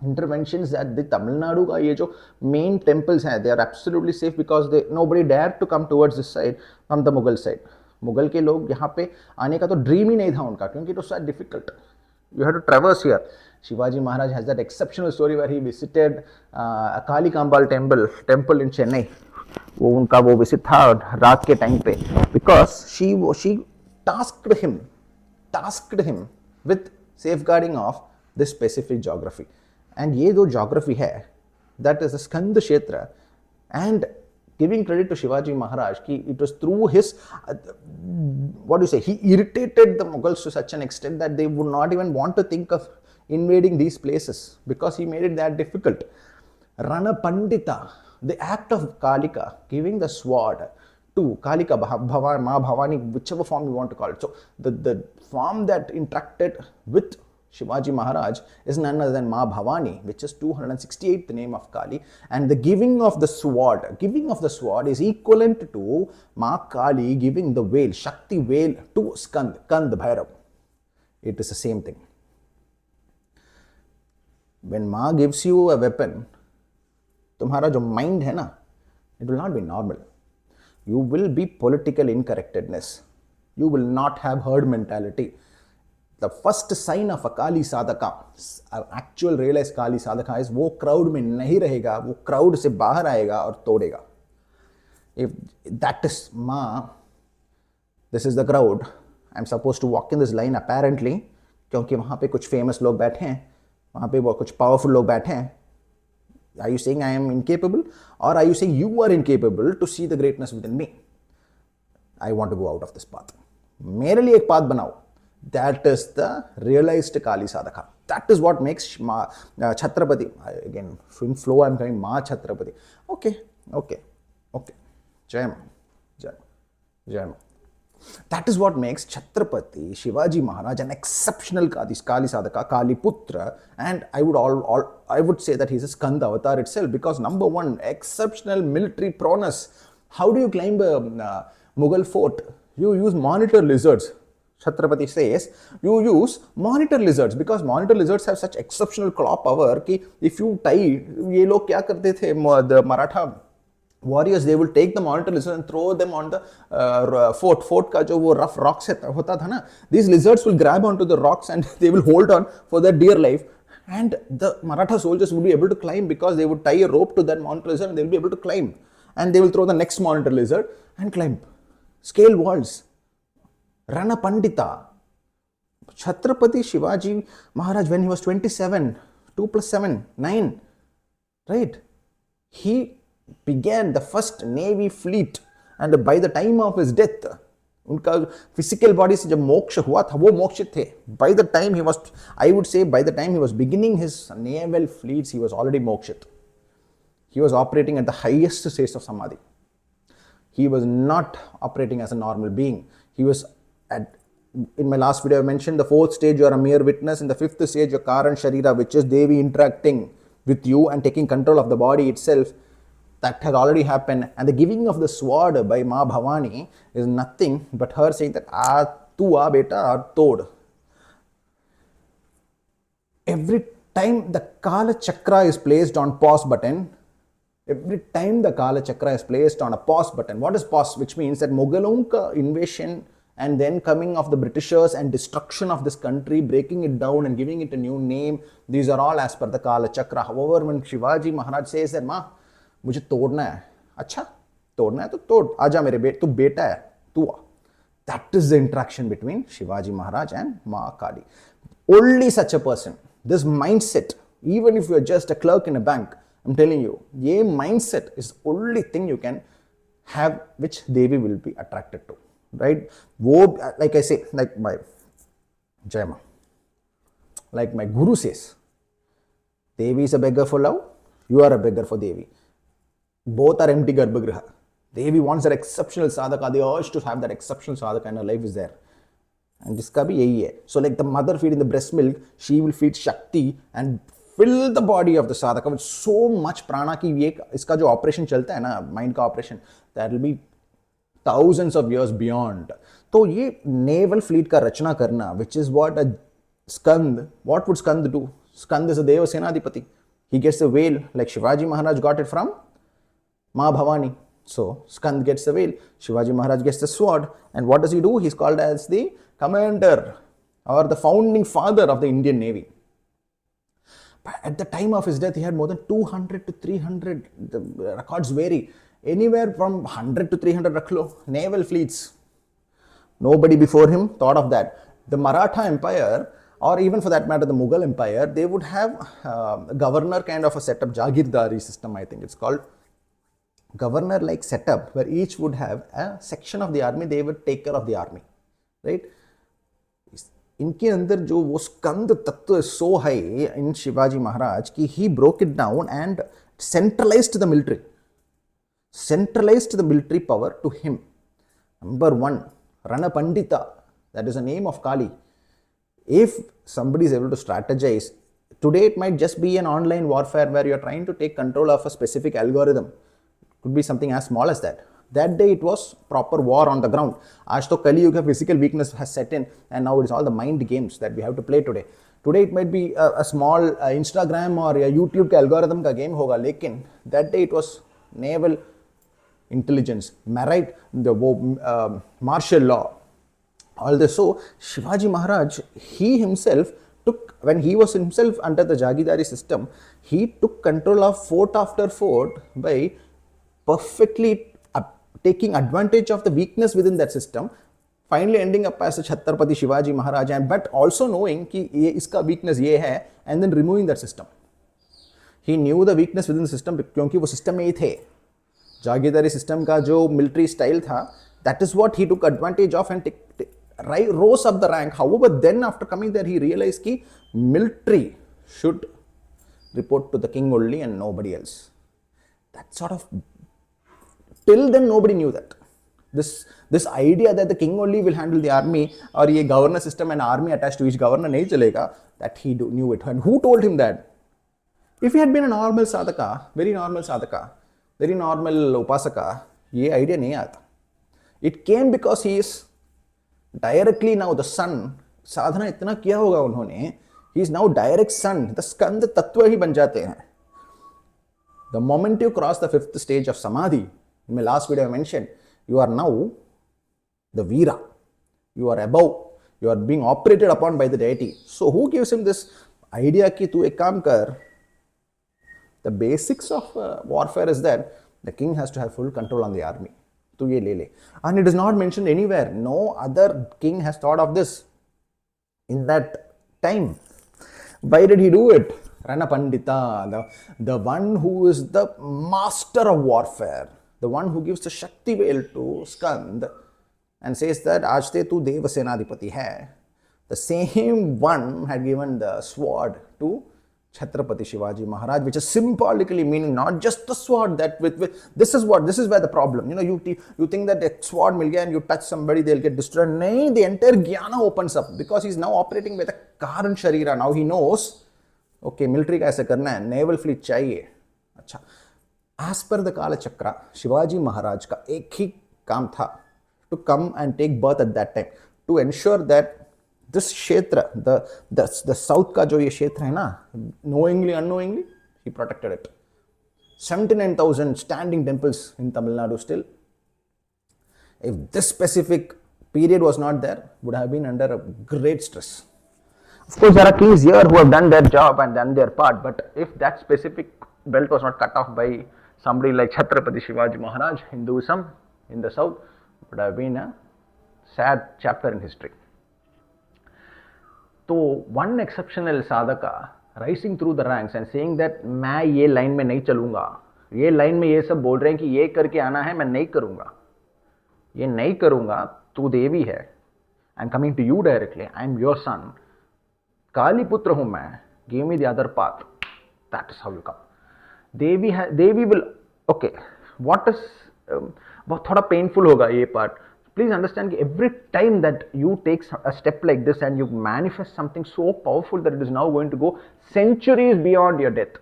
interventions that the Tamil Nadu का ये जो main temples हैं, they are absolutely safe because nobody dared to come towards this side from the Mughal side. Mughal के लोग यहाँ पे आने का तो ड्रीम ही नहीं था उनका, क्योंकि it was so difficult. You had to traverse here. Shivaji Maharaj has that exceptional story where he visited a Kali Kambal temple in Chennai. वो उनका वो विजिट था रात के टाइम पे, because she tasked him with safeguarding of this specific geography. And ये जो geography है, that is the Skanda Kshetra, and giving credit to Shivaji Maharaj, it was through his, he irritated the Mughals to such an extent that they would not even want to think of invading these places because he made it that difficult. Rana Pandita, the act of Kalika, giving the sword to Kalika, Ma Bhavani, whichever form you want to call it. So the form that interacted with Shivaji Maharaj is none other than Ma Bhavani, which is 268th name of Kali, and the giving of the sword is equivalent to Ma Kali giving the veil, Shakti veil to Skand Bhairava. It is the same thing. When Ma gives you a weapon, तुम्हारा जो mind है ना, it will not be normal. You will be political incorrectedness. You will not have herd mentality. The first sign of a Kali Sadhaka, an actual realized Kali Sadhaka, is वो crowd में नहीं रहेगा, वो crowd से बाहर आएगा और तोड़ेगा. If that is Ma, this is the crowd, I'm supposed to walk in this line apparently, क्योंकि वहाँ पे कुछ famous लोग बैठे हैं, वहाँ पे कुछ powerful लोग बैठे हैं. Are you saying I am incapable, or are you saying you are incapable to see the greatness within me? I want to go out of this path. मेरे लिए एक path बनाओ. That is the realized Kali Sadhaka. That is what makes Chhatrapati. Again, in flow I am coming Ma Chhatrapati. Okay. Jai Ma. That is what makes Chatrapati Shivaji Maharaj an exceptional Kali Sadhaka, Kali Putra, and I would say that he is a Skanda avatar itself, because number one, exceptional military prowess. How do you climb a Mughal fort? You use monitor lizards. Chatrapati says you use monitor lizards, because monitor lizards have such exceptional claw power कि if you tie, ये लोग क्या करते थे, the Maratha warriors, they will take the monitor lizards and throw them on the fort का जो वो rough rocks होता था ना, these lizards will grab onto the rocks and they will hold on for their dear life, and the Maratha soldiers would be able to climb because they would tie a rope to that monitor lizard and they will be able to climb, and they will throw the next monitor lizard and climb. Scale walls. Rana Pandita, Chatrapati Shivaji Maharaj, when he was 27, 2 plus 7, 9, right? He began the first navy fleet, and by the time of his death, उनका physical body से जब मोक्ष हुआ था वो मोक्षित थे. By the time he was, I would say, by the time he was beginning his naval fleets, he was already mokshit. He was operating at the highest stage of samadhi. He was not operating as a normal being. He was at, in my last video I mentioned, the fourth stage you are a mere witness. In the fifth stage, your Karan Sharira, which is Devi interacting with you and taking control of the body itself, that has already happened. And the giving of the sword by Ma Bhavani is nothing but her saying that tu aa beta aur tod. Every time the Kala Chakra is placed on pause button, every time the Kala Chakra is placed on a pause button, what is pause? Which means that Mughal invasion and then coming of the Britishers and destruction of this country, breaking it down and giving it a new name, these are all as per the Kala Chakra. However, when Shivaji Maharaj says that, Ma, मुझे तोड़ना है, अच्छा तोड़ना है तो तोड़, आजा मेरे बेट, तू बेटा है, तू आ. That is the interaction between Shivaji Maharaj and Ma Kali. Only such a person, this mindset, even if you are just a clerk in a bank, I'm telling you, ये mindset is the only thing you can have which Devi will be attracted to, right? वो, like I say, like my Jayama, like my Guru says, Devi is a beggar for love, you are a beggar for Devi. Both are empty garbhagriha. Devi wants that exceptional sadhaka, the urge to have that exceptional sadhaka, and her life is there. And this ka bhi yahi hai. So like the mother feeding the breast milk, she will feed Shakti and fill the body of the sadhaka with so much prana ki ye iska jo operation chalta hai na, mind ka operation, that will be thousands of years beyond. So ye naval fleet ka rachna karna, which is what a Skand, what would Skand do? Skand is a Deva Senadipati. He gets the veil like Shivaji Maharaj got it from Ma Bhavani. So Skand gets the veil, Shivaji Maharaj gets the sword, and what does he do? He's called as the commander or the founding father of the Indian Navy. But at the time of his death, he had more than 200 to 300, the records vary, anywhere from 100 to 300 raklo, naval fleets. Nobody before him thought of that. The Maratha Empire, or even for that matter the Mughal Empire, they would have a governor kind of a setup, Jagirdari system I think it's called. Governor like setup where each would have a section of the army, they would take care of the army, right? इनके अंदर जो वो स्कंद तत्व is so high in Shivaji Maharaj कि he broke it down and centralized the military power to him. Number one, Rana Pandita, that is the name of Kali. If somebody is able to strategize, today it might just be an online warfare where you are trying to take control of a specific algorithm. Could be something as small as that. That day it was proper war on the ground. आज तो Kali Yuga physical weakness has set in, and now it is all the mind games that we have to play today. Today it might be a small Instagram or a YouTube का algorithm का game होगा, लेकिन that day it was naval intelligence, right? The martial law. All this. So Shivaji Maharaj, he himself took, when he was himself under the Jagidari system, he took control of fort after fort by perfectly taking advantage of the weakness within that system, finally ending up as a Chatrapati Shivaji Maharaj, and but also knowing कि ये इसका weakness ये है, and then removing that system. He knew the weakness within the system क्योंकि वो system में ही थे. जागीरदारी system का जो military style था, that is what he took advantage of and rose up the rank. However, then after coming there, he realized कि military should report to the king only and nobody else. That sort of, till then nobody knew that. This idea that the king only will handle the army or ये governor system and army attached to each governor नहीं चलेगा, that he knew it. And who told him that? If he had been a normal sadhaka, very normal upasaka, ये idea नहीं आता. It came because he is directly now the son. साधना इतना किया होगा उन्होंने, he is now direct son. The skand तत्व ही बन जाते हैं. The moment you cross the fifth stage of samadhi, in my last video I mentioned, you are now the Veera. You are above. You are being operated upon by the deity. So who gives him this idea कि तू एक काम कर? The basics of warfare is that the king has to have full control on the army. And it is not mentioned anywhere. No other king has thought of this. in that time. Why did he do it? Rana Pandita, the one who is the master of warfare, the one who gives the Shakti veil to Skanda and says that Ajte tu Deva Senadipati hai. The same one had given the sword to Chatrapati Shivaji Maharaj, which is symbolically meaning not just the sword. That this is where the problem. You think that a sword mil gaya and you touch somebody, they'll get destroyed. No, the entire jnana opens up because he's now operating with a Karan Sharira. Now he knows, okay, military का ऐसे करना है, naval fleet चाहिए. अच्छा, as per the Kala Chakra, Shivaji Maharaj का एक ही काम था, to come and take birth at that time, to ensure that this kshetra, the south का जो ये क्षेत्र है ना, knowingly, unknowingly, he protected it. 79,000 standing temples in Tamil Nadu still. If this specific period was not there, would have been under a great stress. Of course, there are kings here who have done their job and done their part, but if that specific belt was not cut off by somebody like Chatrapati Shivaji Maharaj, Hinduism in the south, would have been a sad chapter in history. So one exceptional sadhaka rising through the ranks and saying that मैं ये line में नहीं चलूँगा, ये line में ये सब बोल रहे हैं कि ये करके आना है, मैं नहीं करूँगा, ये नहीं करूँगा, तू देवी है, I'm coming to you directly, I'm your son, काली पुत्र हूँ मैं, give me the other path. That is how you come. Devi will, okay, what is बहुत थोड़ा painful होगा ये part. Please understand that every time that you take a step like this and you manifest something so powerful that it is now going to go centuries beyond your death.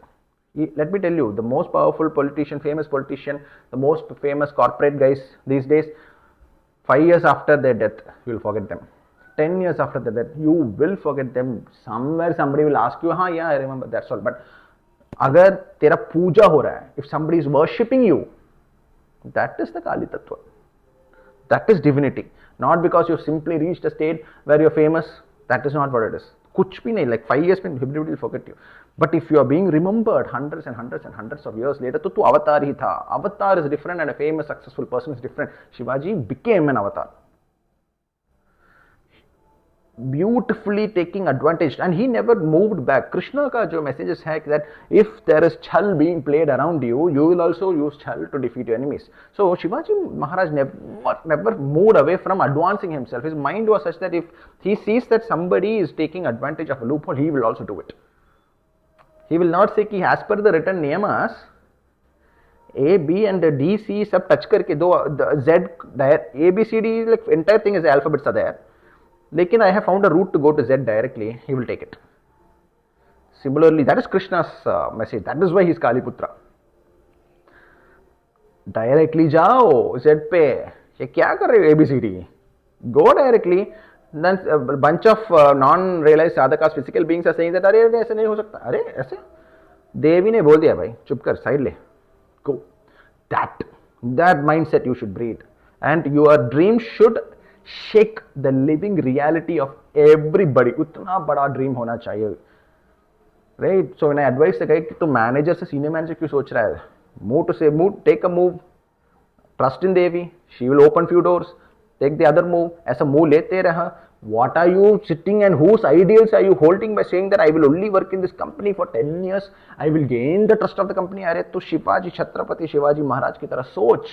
Let me tell you, the most powerful politician, famous politician, the most famous corporate guys these days, 5 years after their death, you will forget them. 10 years after their death, you will forget them. Somewhere somebody will ask you, yeah, I remember, that's all. But अगर तेरा पूजा हो रहा है, if somebody is worshipping you, that is the Kali Tattva. That is divinity. Not because you simply reached a state where you're famous. That is not what it is. Kuch bhi nahi, like 5 years, everybody will forget you. But if you are being remembered hundreds and hundreds and hundreds of years later, to tu avatar hi tha. Avatar is different and a famous, successful person is different. Shivaji became an avatar. Beautifully taking advantage, and he never moved back. Krishna ka jo message is that if there is chal being played around you, you will also use chal to defeat your enemies. So Shivaji Maharaj never moved away from advancing himself. His mind was such that if he sees that somebody is taking advantage of a loophole, he will also do it. He will not say कि as per the written niyamas, A, B and D, C सब touch करके दो Z, A, B, C, D, like entire thing is the alphabets are there. Lekin I have found a route to go to Z directly, he will take it. Similarly, that is Krishna's message. That is why he is Kali Putra. Directly जाओ Z पे, ये क्या कर रहे हो ABCD? Go directly. Then a bunch of non-realized sadhakas, physical beings are saying that अरे ऐसे नहीं हो सकता. अरे ऐसे? देवी ने बोल दिया भाई, चुप कर, साइड ले. Go. That mindset you should breed, and your dream should shake the living reality of everybody. उतना बड़ा ड्रीम होना चाहिए, right? So when I advise the guy कि तो मैनेजर से सीनियर मैनेजर क्यों सोच रहा है, move, take a move, trust in Devi, she will open few doors, take the other move, ऐसा move लेते रहा. What are you sitting and whose ideals are you holding by saying that I will only work in this company for 10 years, I will gain the trust of the company? अरे तो शिवाजी, छत्रपति शिवाजी महाराज की तरह सोच.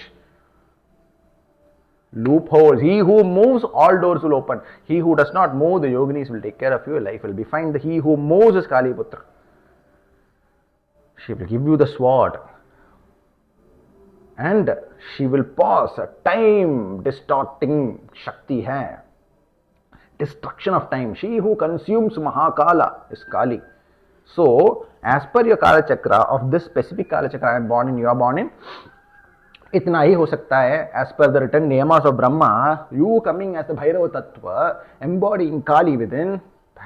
Loopholes. He who moves, all doors will open. He who does not move, the yoginis will take care of you. Life will be fine. He who moves is Kali Putra. She will give you the sword, and she will pause. A time distorting Shakti hai. Destruction of time. She who consumes Mahakala is Kali. So, as per your Kala Chakra, of this specific Kala Chakra I am born in, you are born in, इतना ही हो सकता है. as per the written niyamas of Brahma, you coming as the Bhairava Tattva, embodying Kali within.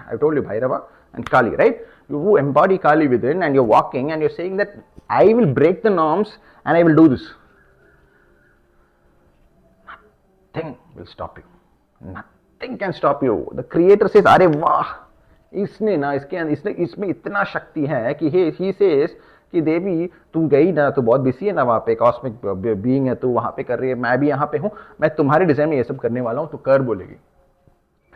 I told you Bhairava and Kali, right? You embody Kali within and you're walking and you're saying that I will break the norms and I will do this. Nothing will stop you. Nothing can stop you. The Creator says, अरे वाह, इसने ना इसमें इतना शक्ति है कि he says कि देवी तू गई ना, तू बहुत बिजी है ना, वहाँ पे कॉस्मिक बीइंग है, तू वहाँ पे कर रही है, मैं भी यहाँ पे हूँ, मैं तुम्हारे डिजाइन में ये सब करने वाला हूँ, तू कर बोलेगी.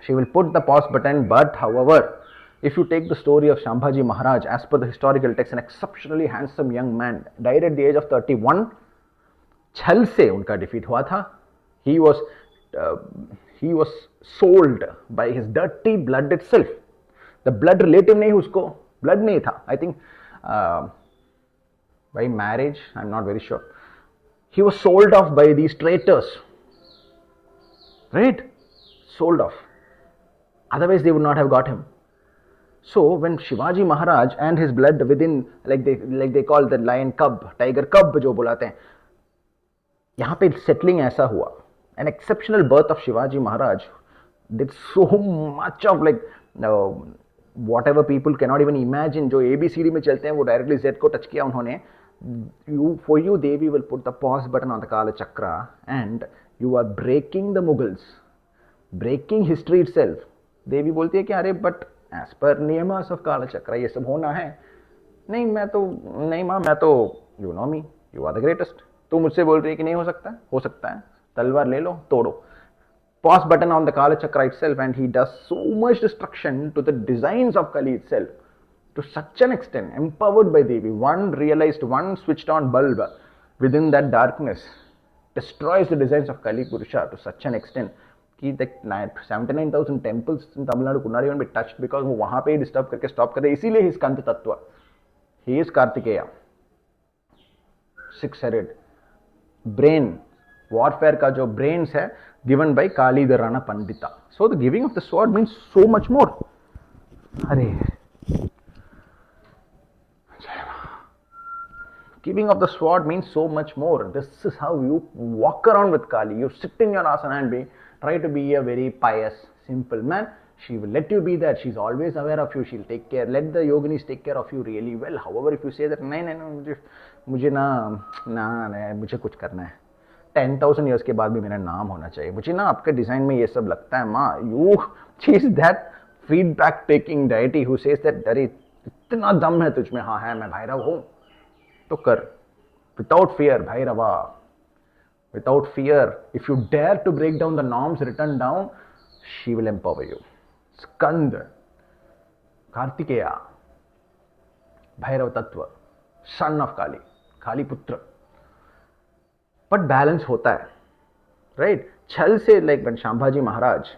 She will put the pause button, but however, if you take the story of Sambhaji Maharaj, as per the historical text, an exceptionally handsome young man, died at the age of 31. छल से उनका defeat हुआ था. He was uh, he was sold by his dirty blood itself. The blood relative नहीं उसको, blood नहीं था. I think by marriage, I'm not very sure. He was sold off by these traitors, right? Sold off. Otherwise, they would not have got him. So when Shivaji Maharaj and his blood within, like they call the lion cub, tiger cub जो बुलाते हैं, यहाँ पे settling ऐसा हुआ. An exceptional birth of Shivaji Maharaj did so much of like whatever people cannot even imagine. जो ABCD में चलते हैं वो directly Z को touch किया उन्होंने. For you, Devi will put the pause button on the Kala Chakra, and you are breaking the Mughals, breaking history itself. देवी बोलती है कि अरे बट एज पर नियमास ऑफ काला चक्र ये सब होना है. नहीं मैं तो नहीं माँ, मैं तो you know me, you are the greatest. तू मुझसे बोल रही है कि नहीं हो सकता है, तलवार ले लो, तोड़ो. Pause button on the Kala Chakra itself, and he does so much destruction to the designs of Kali itself, to such an extent, empowered by Devi. One realized, one switched on bulb within that darkness destroys the designs of Kali Purusha to such an extent कि 79,000 temples in Tamil Nadu could not even be touched because वो वहाँ पे ही disturb करके stop कर दे. इसीलिए ही स्कंद तत्व, he is Kartikeya, 6-headed brain, warfare का जो ब्रेन्स है given by Kali the Rana Pandita. So the giving of the sword means so much more. अरे giving of the sword means so much more. This is how you walk around with Kali. You sit in your asana and try to be a very pious, simple man. She will let you be that. She's always aware of you. She'll take care. Let the yoginis take care of you really well. However, if you say that नहीं मुझे ना मुझे कुछ करना है, 10,000 years के बाद भी मेरा नाम होना चाहिए, मुझे ना आपके डिजाइन में ये सब लगता है माँ, you she is that feedback taking deity who says that अरे इतना दम है तुझ में, हाँ है, मैं भैरव हूँ तो कर, without fear. Bhairava, without fear. If you dare to break down the norms written down, she will empower you. Skanda, Kartikeya, Bhairava Tattva, son of Kali, Kali Putra. But balance hota hai, right? Chal se, like when Sambhaji Maharaj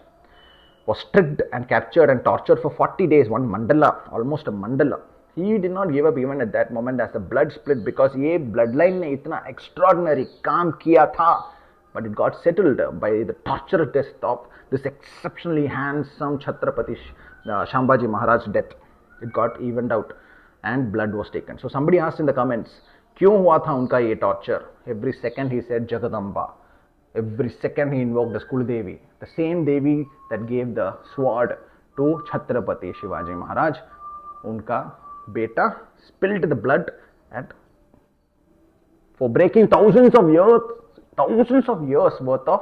was stripped and captured and tortured for 40 days, one mandala, almost a mandala. He did not give up even at that moment as the blood split, because ये bloodline ने इतना extraordinary काम किया था, but it got settled by the torturous death of this exceptionally handsome Chatrapati Sambhaji Maharaj's death. It got evened out and blood was taken. So somebody asked in the comments, क्यों हुआ था उनका ये torture? Every second he said Jagadamba. Every second he invoked the Kul Devi, the same Devi that gave the sword to Chatrapati Shivaji Maharaj. उनका बेटा spilled the blood for breaking thousands of years worth of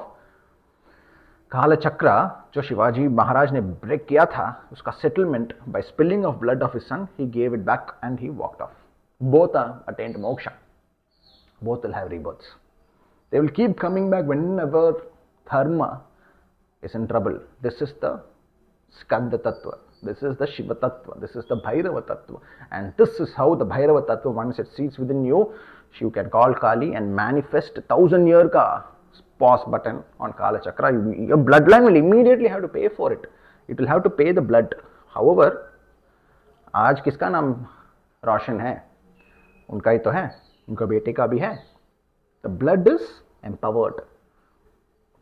Kala Chakra जो शिवाजी महाराज ने break किया था, उसका settlement by spilling of blood of his son, he gave it back and he walked off. Both are attained moksha. Both will have rebirths. They will keep coming back whenever dharma is in trouble. This is the Skanda Tattva. This is the Shiva Tattva. This is the Bhairava Tattva. And this is how the Bhairava Tattva, once it seats within you, you can call Kali and manifest 1,000-year ka pause button on Kala Chakra. Your bloodline will immediately have to pay for it. It will have to pay the blood. However, आज किसका नाम रोशन है? उनका ही तो है, उनका बेटे का भी है. The blood is empowered.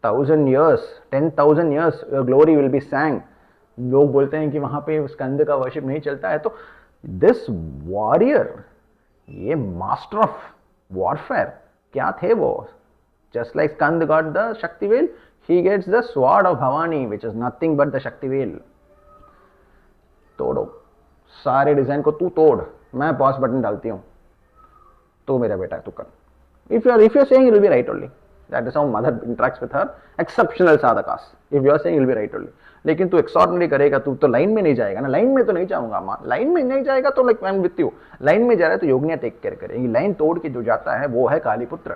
1,000 years, 10,000 years, your glory will be sang. लोग बोलते हैं कि वहां पे स्कंद का वर्शिप नहीं चलता है, तो दिस वॉरियर, ये मास्टर ऑफ वॉरफेयर क्या थे वो? Just like Skanda got the Shaktivel, he gets the sword of Bhavani which is nothing but the Shaktivel. तोड़ो सारे डिजाइन को, तू तोड़, मैं पॉज बटन डालती हूँ, तो मेरा बेटा है, तू कर. If you are saying, it will be right only. That is how mother interacts with her exceptional sadhakas. If you are saying, it will be right only. लेकिन तू एक्सऑर्डिनरी करेगा, तू तो लाइन में नहीं जाएगा ना. लाइन में तो नहीं जाऊंगा माँ, लाइन में नहीं जाएगा तो like I am with you. Line में जा रहा है तो योगिनियां टेक केयर करेंगी. लाइन तोड़ के जो जाता है वो है काली पुत्र.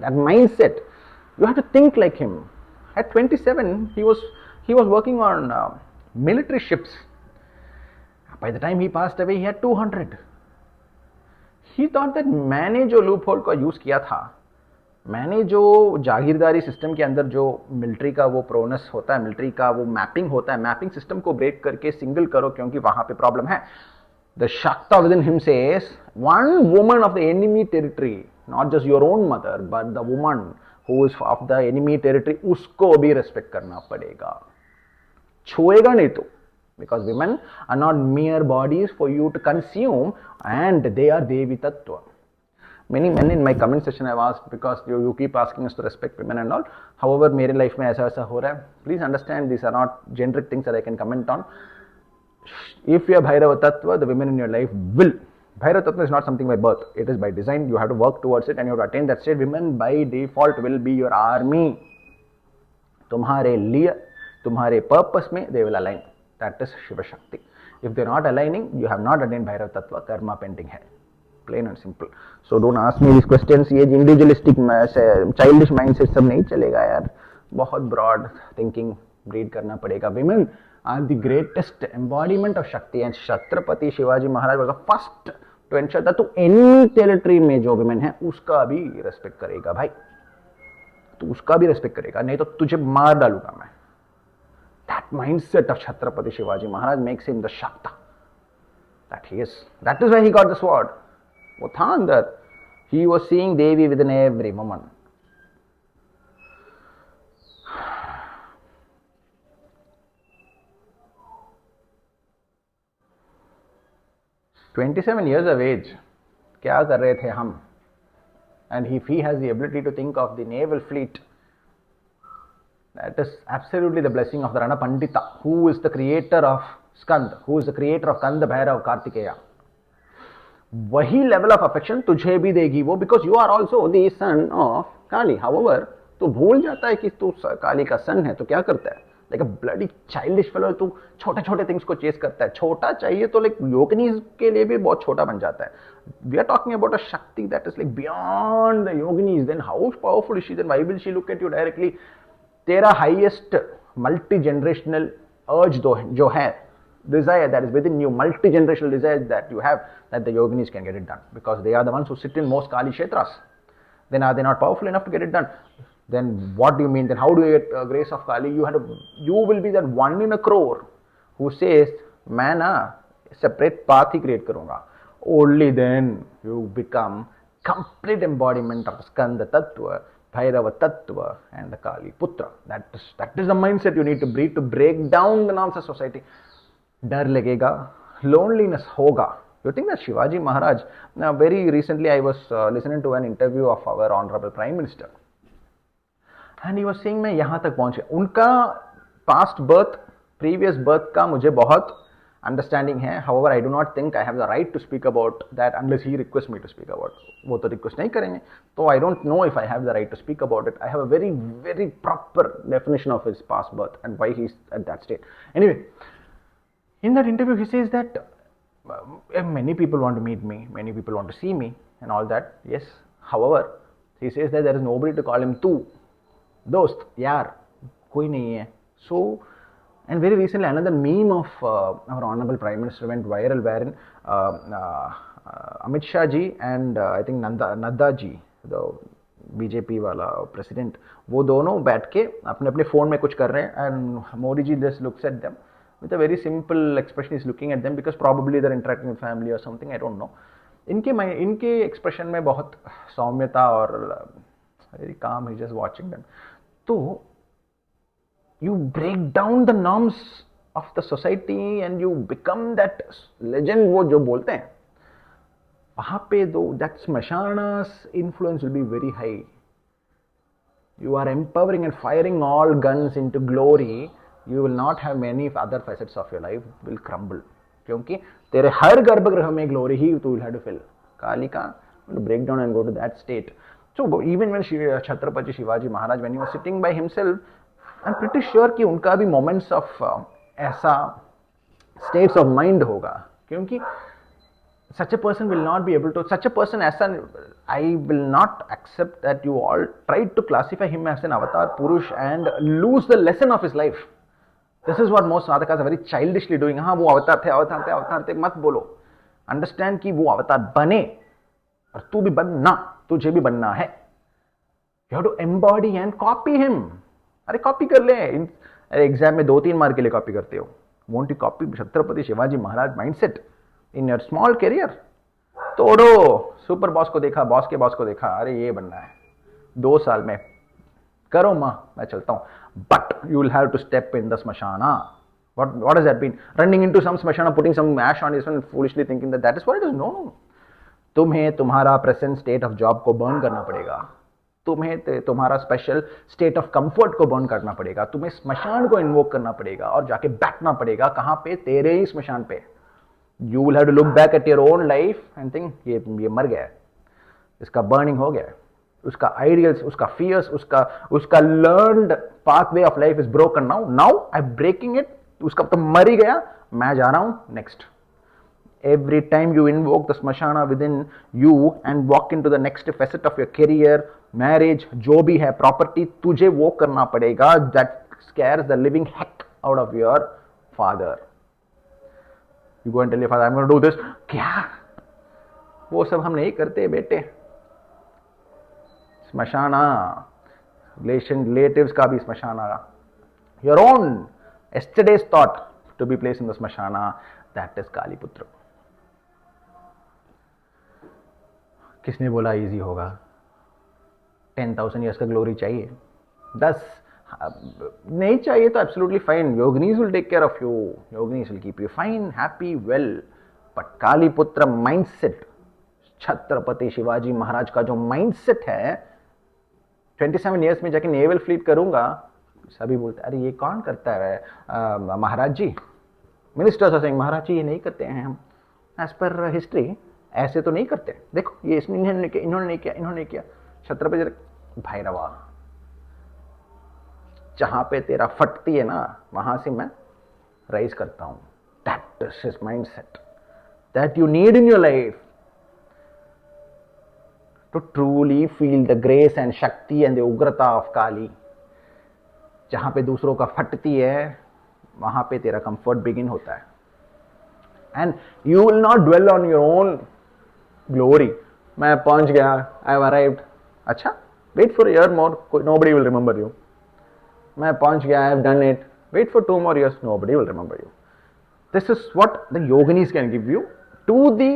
That mindset, you have to think like him. At 27, He was working on military ships. By the time he passed away, he had 200. He thought that मैंने जो लूप होल का यूज़ किया था, मैंने जो जागीरदारी सिस्टम के अंदर जो मिलिट्री का वो प्रोनेस होता है, मिलिट्री का वो मैपिंग होता है, मैपिंग सिस्टम को ब्रेक करके सिंगल करो क्योंकि वहां पे प्रॉब्लम है. द शक्ता with in him says one woman of the enemy territory, not just your own mother but the woman who is of the enemy territory, उसको भी रेस्पेक्ट करना पड़ेगा. छुएगा नहीं तो, because women are not mere bodies for you to consume, and they are Devi Tattva. Many men in my comment section have asked, because you keep asking us to respect women and all. However, मेरे life में ऐसा हो रहा है. Please understand, these are not generic things that I can comment on. If you are Bhairava Tattva, the women in your life will. Bhairava Tattva is not something by birth. It is by design. You have to work towards it and you have to attain that state. Women by default will be your army. तुम्हारे लिए, तुम्हारे purpose में they will align. That is Shiva Shakti. If they are not aligning, you have not attained Bhairava Tattva, karma pending hai. Plain and simple. So don't ask me these questions. ये individualistic, childish mindset सब नहीं चलेगा यार. बहुत broad thinking breed करना पड़ेगा. Women are the greatest embodiment of Shakti, and Chatrapati Shivaji Maharaj was the first to ensure that to any territory में जो women है उसका भी respect करेगा भाई. तो उसका भी respect करेगा, नहीं तो तुझे मार डालूंगा मैं. That mindset of Chatrapati Shivaji Maharaj makes him the Shakta that he is. That is why he got the sword. वो था अंदर. He was seeing Devi within every woman. "27 years of age, क्या कर रहे थे हम?" And if he has the ability to think of the naval fleet, that is absolutely the blessing of the Rana Pandita, who is the creator of Skanda, who is the creator of Kanda, Bhairava, Kartikeya. वही level of affection तुझे भी देगी वो, because you are also the son of Kali. However, तो भूल जाता है कि तू काली का सन है, तो क्या करता है? Like a bloody childish fellow, तू छोटे छोटे things को chase करता है. छोटा चाहिए तो like yoginis के लिए भी बहुत छोटा बन जाता है. We are talking about a Shakti that is like beyond the yoginis. Then how powerful is she? Then why will she look at you directly? तेरा हाईएस्ट मल्टी जनरेशनल अर्ज जो है, desire that is within you, multi generational desire that you have, that the yoginis can get it done, because they are the ones who sit in most Kali Kshetras. Then are they not powerful enough to get it done? Then what do you mean? Then how do you get grace of Kali? You will be that one in a crore who says, मैं ना separate path ही create करूँगा. Only then you become complete embodiment of Skanda Tattva, Bhairava Tattva, and the Kali Putra. That is the mindset you need to break down the norms of society. डर लगेगा, loneliness होगा. You think that Shivaji Maharaj, now very recently I was listening to an interview of our honorable Prime Minister, and he was saying मैं यहाँ तक पहुँच गया. उनका past birth, previous birth का मुझे बहुत understanding है. However, I do not think I have the right to speak about that unless he requests me to speak about it. वो तो request नहीं करेंगे, तो I don't know if I have the right to speak about it. I have a very, very proper definition of his past birth and why he's at that state. Anyway, in that interview he says that many people want to meet me, many people want to see me and all that. Yes, however, he says that there is nobody to call him tu, dost, yaar, koi nahi hai. So, and very recently another meme of our honorable Prime Minister went viral, wherein Amidst ji and I think Nadda ji, the BJP वाला president, वो दोनों बैठ के अपने अपने phone में कुछ कर रहे हैं, and Modi ji just looks at them with a very simple expression. Is looking at them because probably they're interacting with family or something, I don't know. इनके expression में बहुत सौम्यता और very calm, he's just watching them. तो you break down the norms of the society and you become that legend. वो जो बोलते हैं वहाँ पे दो, that Mashana's influence will be very high. You are empowering and firing all guns into glory. You will not have many other facets of your life will crumble. क्योंकि तेरे हर गर्भगृह में glory ही तू will have to fill. Kali का break down and go to that state. So even when Chatrapati Shivaji Maharaj, when he was sitting by himself, I'm pretty sure कि उनका भी moments of ऐसा states of mind होगा. क्योंकि such a person will not be able to, such a person ऐसा, I will not accept that you all tried to classify him as an avatar Purush and lose the lesson of his life. This is what most साधकास are very childishly doing. हाँ वो अवतार थे मत बोलो. Understand कि वो अवतार बने और तू भी बनना, तुझे भी बनना है. You have to embody and copy him. अरे कॉपी कर ले. अरे एग्जाम में 2-3 मार्क के लिए कॉपी करते हो. Want to copy Chhatrapati Shivaji Maharaj mindset in your small career. तोड़ो. सुपर बॉस को देखा, बॉस के बॉस को देखा, अरे ये बनना है 2 साल में. करो माँ, मैं चलता हूं. But you will have to step in the smashana. what has that been? Running into some smashana, putting some ash on his and foolishly thinking that is what it is. No. तुम्हें तुम्हारा प्रेजेंट स्टेट ऑफ जॉब को burn करना पड़ेगा. तुम्हें तुम्हारा special state of comfort को burn करना पड़ेगा. तुम्हें स्मशान को इन्वोक करना पड़ेगा और जाके बैठना पड़ेगा. कहां पे? तेरे ही स्मशान पे. You will have to look back at your own life and think ये मर गया है, इसका बर्निंग हो गया है, उसका आइडियल्स, उसका फियर्स, उसका learned pathway of life is broken. Now I am breaking it. उसका तो मर ही गया, मैं जा रहा हूं next. Every time you invoke the smashana within you and walk into the next facet of your career, marriage, जो भी है, property, तुझे वो करना पड़ेगा. That scares the living heck out of your father. You go and tell your father, I'm going to do this. क्या? वो सब हम नहीं करते बेटे. स्मशाना, relatives का भी स्मशाना. Your own yesterday's thought to be placed in the smashana, that is Kali Putra. किसने बोला इजी होगा? 10,000 ईयर्स का ग्लोरी चाहिए? 10 नहीं चाहिए तो absolutely fine. Yoginis will take care of you. Yoginis will keep you fine, happy, well. But Kali putra mindset, Chhatrapati Shivaji Maharaj का जो माइंडसेट है, 27 ईयर्स में जाके नेवल फ्लीट करूंगा. सभी बोलते अरे ये कौन करता है महाराज जी. मिनिस्टर्स आर सेइंग महाराज जी ये नहीं करते हैं हम. एज पर हिस्ट्री ऐसे तो नहीं करते. देखो ये इन्होंने नहीं किया. छत्रपति भैरवा, जहां पे तेरा फटती है ना वहां से मैं राइज करता हूं. That is his mindset that you need in your life to truly feel the grace and shakti and the ugrata of Kali. जहां पे दूसरों का फटती है वहां पे तेरा कंफर्ट बिगिन होता है. And you will not dwell on your own glory. मैं पहुंच गया, आई हैव अराइव्ड. अच्छा, wait for year more, nobody will remember you. मैं पहुंच गया, I have done it. Wait for 2 more years, nobody will remember you. This is what the yoginis can give you to the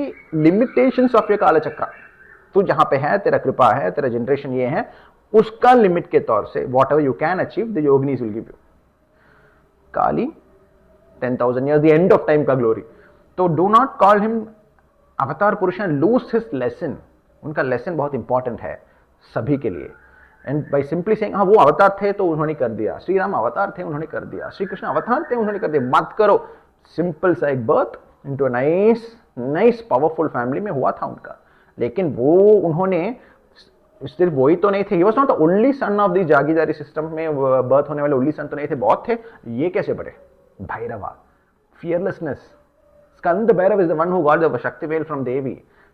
limitations of your kala chakra. तू जहां पे है, तेरा कृपा है, तेरा जनरेशन ये है, उसका लिमिट के तौर से whatever you can achieve, the yoginis will give you. Kali 10,000 years, the end of time का ग्लोरी. तो do not call him avatar purush and lose his lesson. उनका लेसन बहुत इंपॉर्टेंट है सभी के लिए. एंड बाई सिंपली सेइंग हाँ वो अवतार थे तो उन्होंने कर दिया, श्री राम अवतार थे उन्होंने कर दिया, श्री कृष्ण अवतार थे उन्होंने कर दिया, मत करो. सिंपल सा एक birth into a nice powerful family में हुआ था उनका. लेकिन वो उन्होंने सिर्फ वही तो नहीं थे. He was not the only son of this jagirdari system में बर्थ होने वाले ओनली सन तो नहीं थे, बहुत थे. ये कैसे बढ़े? Bhairahawa, fearlessness. Skanda Bhairava is the one who got the Shakti veil from Devi.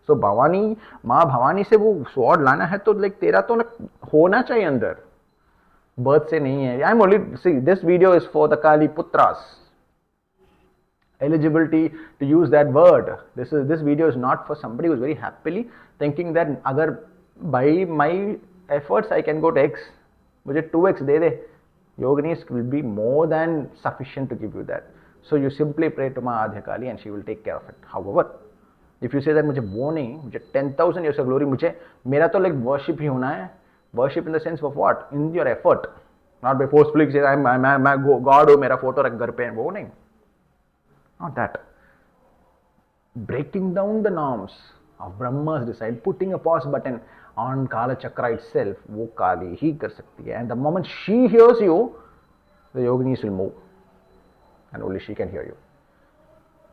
So Bhavani, माँ भवानी से वो स्वॉर्ड लाना है तो लाइक तेरा तो होना चाहिए अंदर, बर्थ से नहीं है. I am only see this video is for the Kali putras. Eligibility to use that word. This video is not for somebody who is very happily thinking that अगर by my efforts I can go to X, मुझे 2x they they. Yoginis will be more than sufficient to give you that. So you simply pray to माँ आद्य काली and she will take care of it. However, if you say that मुझे वो नहीं, मुझे 10,000 years of glory, मुझे मेरा तो like worship ही होना है. Worship in the sense of what? In your effort, not by forcefully say मैं God हो, मेरा फोटो रख घर पे, वो नहीं. Not that. Breaking down the norms of Brahma's decide, putting a pause button on Kala Chakra itself, वो काली ही कर सकती है. And the moment she hears you, the yoginis will move. And only she can hear you.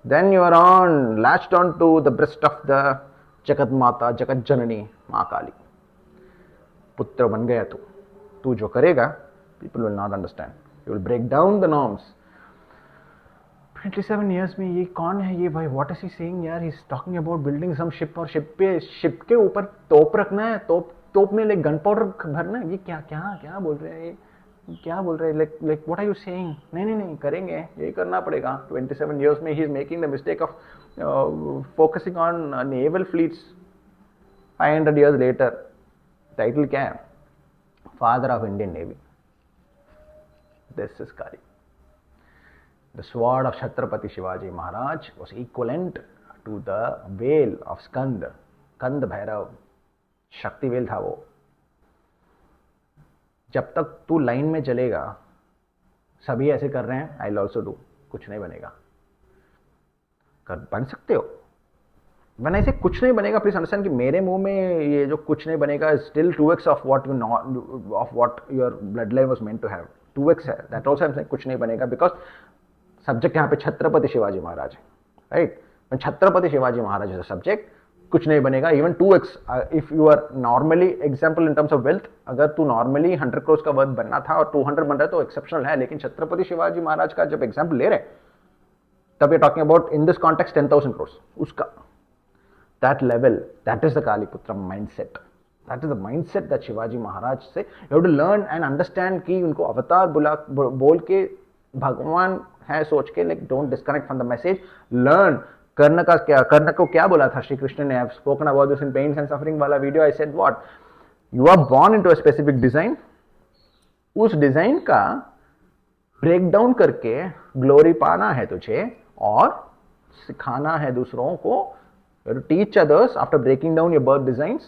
Then you are latched on to the breast of the Jagat Mata, Jagat Janani, माँ काली. पुत्र बन गया तू जो करेगा, people will not understand. You will break down the norms. 27 years में ये कौन है ये भाई? What is he saying यार? He's talking about building some ship और ship के ऊपर तोप रखना है, तोप में like गन पाउडर भरना है. ये क्या बोल रहे हैं ये? क्या बोल रहे हैं, like what are you saying, नहीं नहीं नहीं करेंगे, यही करना पड़ेगा। 27 years में he is making the mistake of focusing on naval fleets. 500 years later title क्या है, father of Indian navy. This is कारी। The sword of Chatrapati Shivaji Maharaj was equivalent to the veil of Skanda, कंद भैरव, शक्ति well था वो। जब तक तू लाइन में चलेगा, सभी ऐसे कर रहे हैं, आई विल ऑल्सो डू, कुछ नहीं बनेगा। कर बन सकते हो, मैंने ऐसे कुछ नहीं बनेगा, प्लीज अंडरस्टैंड कि मेरे मुंह में ये जो कुछ नहीं बनेगा still 2x of what you not of what your bloodline was meant to have. 2x है, that also I am saying कुछ नहीं बनेगा, बिकॉज सब्जेक्ट यहाँ पे छत्रपति शिवाजी महाराज है, right. Chhatrapati Shivaji Maharaj is a subject, कुछ नहीं बनेगा। Even 2x if you are normally example in terms of wealth, अगर तू नॉर्मली 100 crores का वर्थ बनना था और 200 बन रहा है तो एक्सेप्शनल है, लेकिन छत्रपति शिवाजी महाराज का जब एग्जाम्पल ले रहे तब ये talking about in this context 10,000 crores, उसका that level, that is the Kali Putra mindset. That is the mindset that Shivaji Maharaj say. You have to learn and understand कि उनको अवतार बोल के भगवान है सोच के, like don't disconnect from the message. Learn करने का क्या, करने को क्या बोला था श्री कृष्ण ने। I have spoken about this in pains and suffering वाला video. I said what? You are born into a specific design. उस डिजाइन का ब्रेक डाउन करके ग्लोरी पाना है तुझे और सिखाना है दूसरों को। You have to teach others after breaking down your birth designs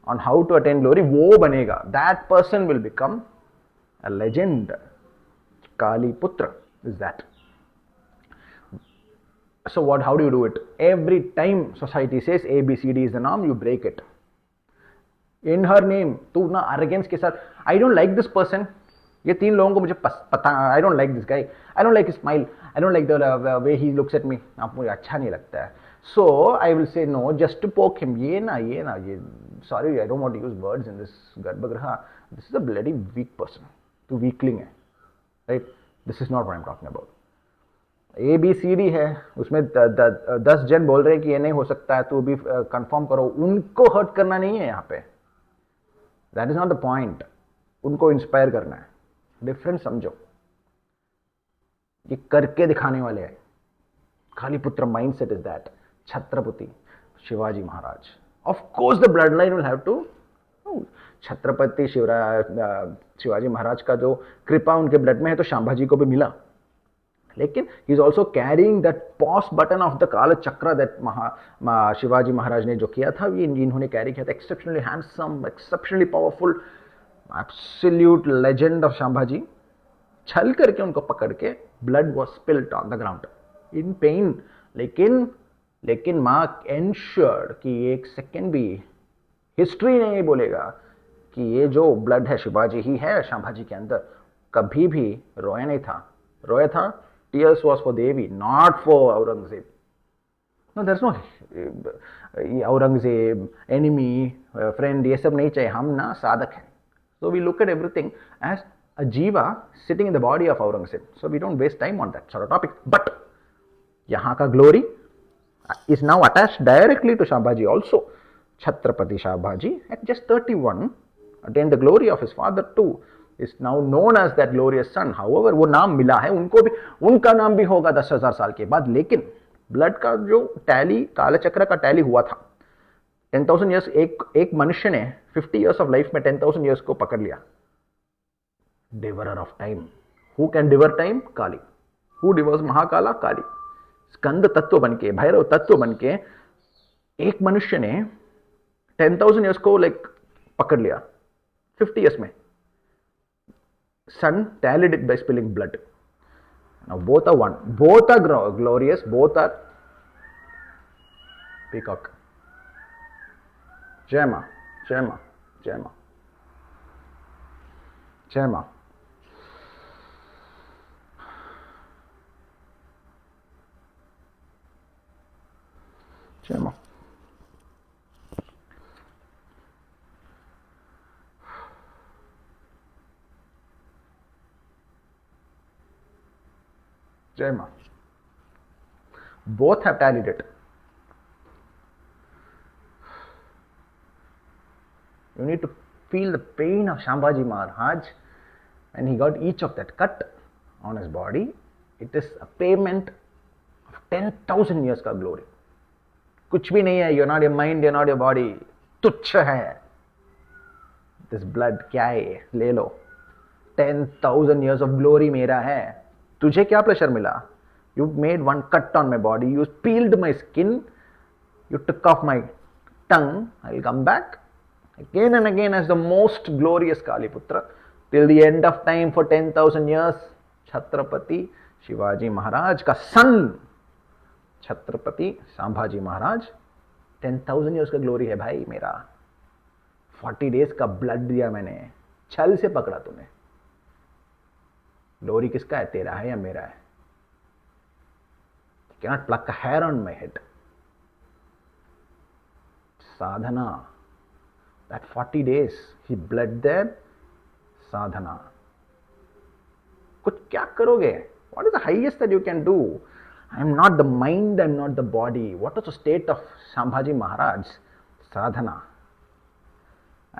on how to attain glory. वो बनेगा, that person will become a legend. Kali Putra is that. So what? How do you do it? Every time society says A B C D is the norm, you break it. In her name, तू ना arrogance के साथ I don't like this person. ये तीन लोगों को मुझे पता, I don't like this guy. I don't like his smile. I don't like the way he looks at me. आप मुझे अच्छा नहीं लगता है. So I will say no just to poke him. ये ना ये sorry, I don't want to use words in this garbhagraha. This is a bloody weak person. तू weakling है, right? This is not what I'm talking about. A B C D है, उसमें 10 जन बोल रहे हैं कि ये नहीं हो सकता है, तू भी कंफर्म करो। उनको हर्ट करना नहीं है यहाँ पे, that is not the point. उनको इंस्पायर करना है, डिफरेंस समझो। ये करके दिखाने वाले हैं। Kali putra mindset is that. Chhatrapati Shivaji Maharaj, of course the blood line will have to. Chhatrapati Shivaji Maharaj का जो कृपा उनके ब्लड में है तो संभाजी को भी मिला, लेकिन he is also carrying that pause button of the kaal चक्र दैट शिवाजी महाराज ने जो किया था, ये इन्होंने कैरी किया था। Exceptionally handsome, exceptionally powerful, absolute legend of Sambhaji. छल करके उनको पकड़ के blood was spilled on the ground in pen, लेकिन माँ एंश्योर्ड कि एक सेकेंड भी हिस्ट्री नहीं बोलेगा कि ये जो ब्लड है शिवाजी ही है संभाजी के अंदर। कभी भी रोया नहीं था, रोया था tears was for Devi, not for Aurangzeb. No there is no Aurangzeb enemy friend, ये सब नहीं चाहिए। हम ना साधक हैं, so we look at everything as a jiva sitting in the body of Aurangzeb. So we don't waste time on that sort of topic. But यहाँ का glory is now attached directly to Sambhaji also. Chatrapati Sambhaji at just 31 attained the glory of his father too. Is now known as that glorious son. However, वो नाम मिला है उनको भी, उनका नाम भी होगा 10,000 साल के बाद। लेकिन ब्लड का जो टैली, कालचक्र का टैली हुआ था 10,000 years, एक मनुष्य ने 50 years of life में 10,000 years को पकड़ लिया। Devourer of time. Who can devour time? Kali. Who devours महाकाला? काली। स्कंद तत्व बनके, भैरव तत्व बनके एक मनुष्य ने 10,000 years को लाइक पकड़ लिया 50 years में। Sun tallied it by spilling blood. Now both are one. Both are glorious. Both are peacock. Jai Ma, Jai Ma, Jai Ma, Jai Ma. Jai Ma. Jai Ma. Both have tallied it. You need to feel the pain of Sambhaji Maharaj and he got each of that cut on his body, it is a payment of 10,000 years का glory. कुछ भी नहीं है, you're not your mind, you're not your body, तुच्छ है. This blood क्या है, ले लो. 10,000 years of glory मेरा है. तुझे क्या प्लेजर मिला? You made one cut on my body, you peeled my skin, you took off my tongue. I'll come back again and again as the most glorious Kali Putra till the end of time for 10,000 years. Chatrapati Shivaji Maharaj का son Chhatrapati Sambhaji महाराज 10,000 years का glory है भाई मेरा. 40 days का blood दिया मैंने, छल से पकड़ा तूने. ग्लोरी किसका है, तेरा है या मेरा है? You cannot pluck a hair on my head. Sadhana, that 40 days he bled there. Sadhana. कुछ क्या करोगे? What is the highest that you can do? I am not the mind, I am not the body. What was the state of Sambhaji Maharaj? Sadhana.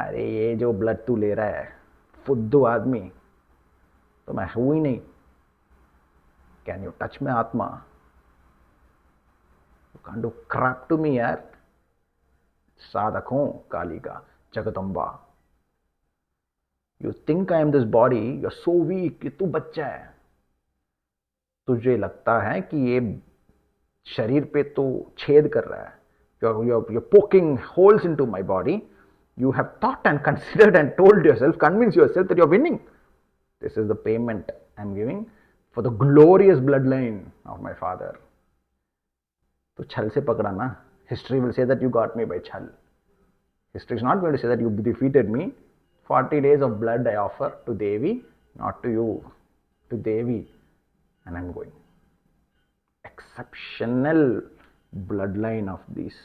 अरे ये जो blood तू ले रहा है, फुद्दू आदमी, तो मैं हूं ही नहीं. Can you touch my आत्मा? You can't do crap to me यार. साधक हूं काली का, Jagdamba. You think I am this body, you're so weak, कि तू बच्चा है. तुझे लगता है कि ये शरीर पे तू छेद कर रहा है. You're poking holes into my body. You have thought and considered and told yourself, convinced yourself that you're winning. This is the payment I'm giving for the glorious bloodline of my father. तो छल से पकड़ा ना. History will say that you got me by chal. History is not going to say that you defeated me. 40 days of blood I offer to Devi, not to you, to Devi, and I'm going. Exceptional bloodline of these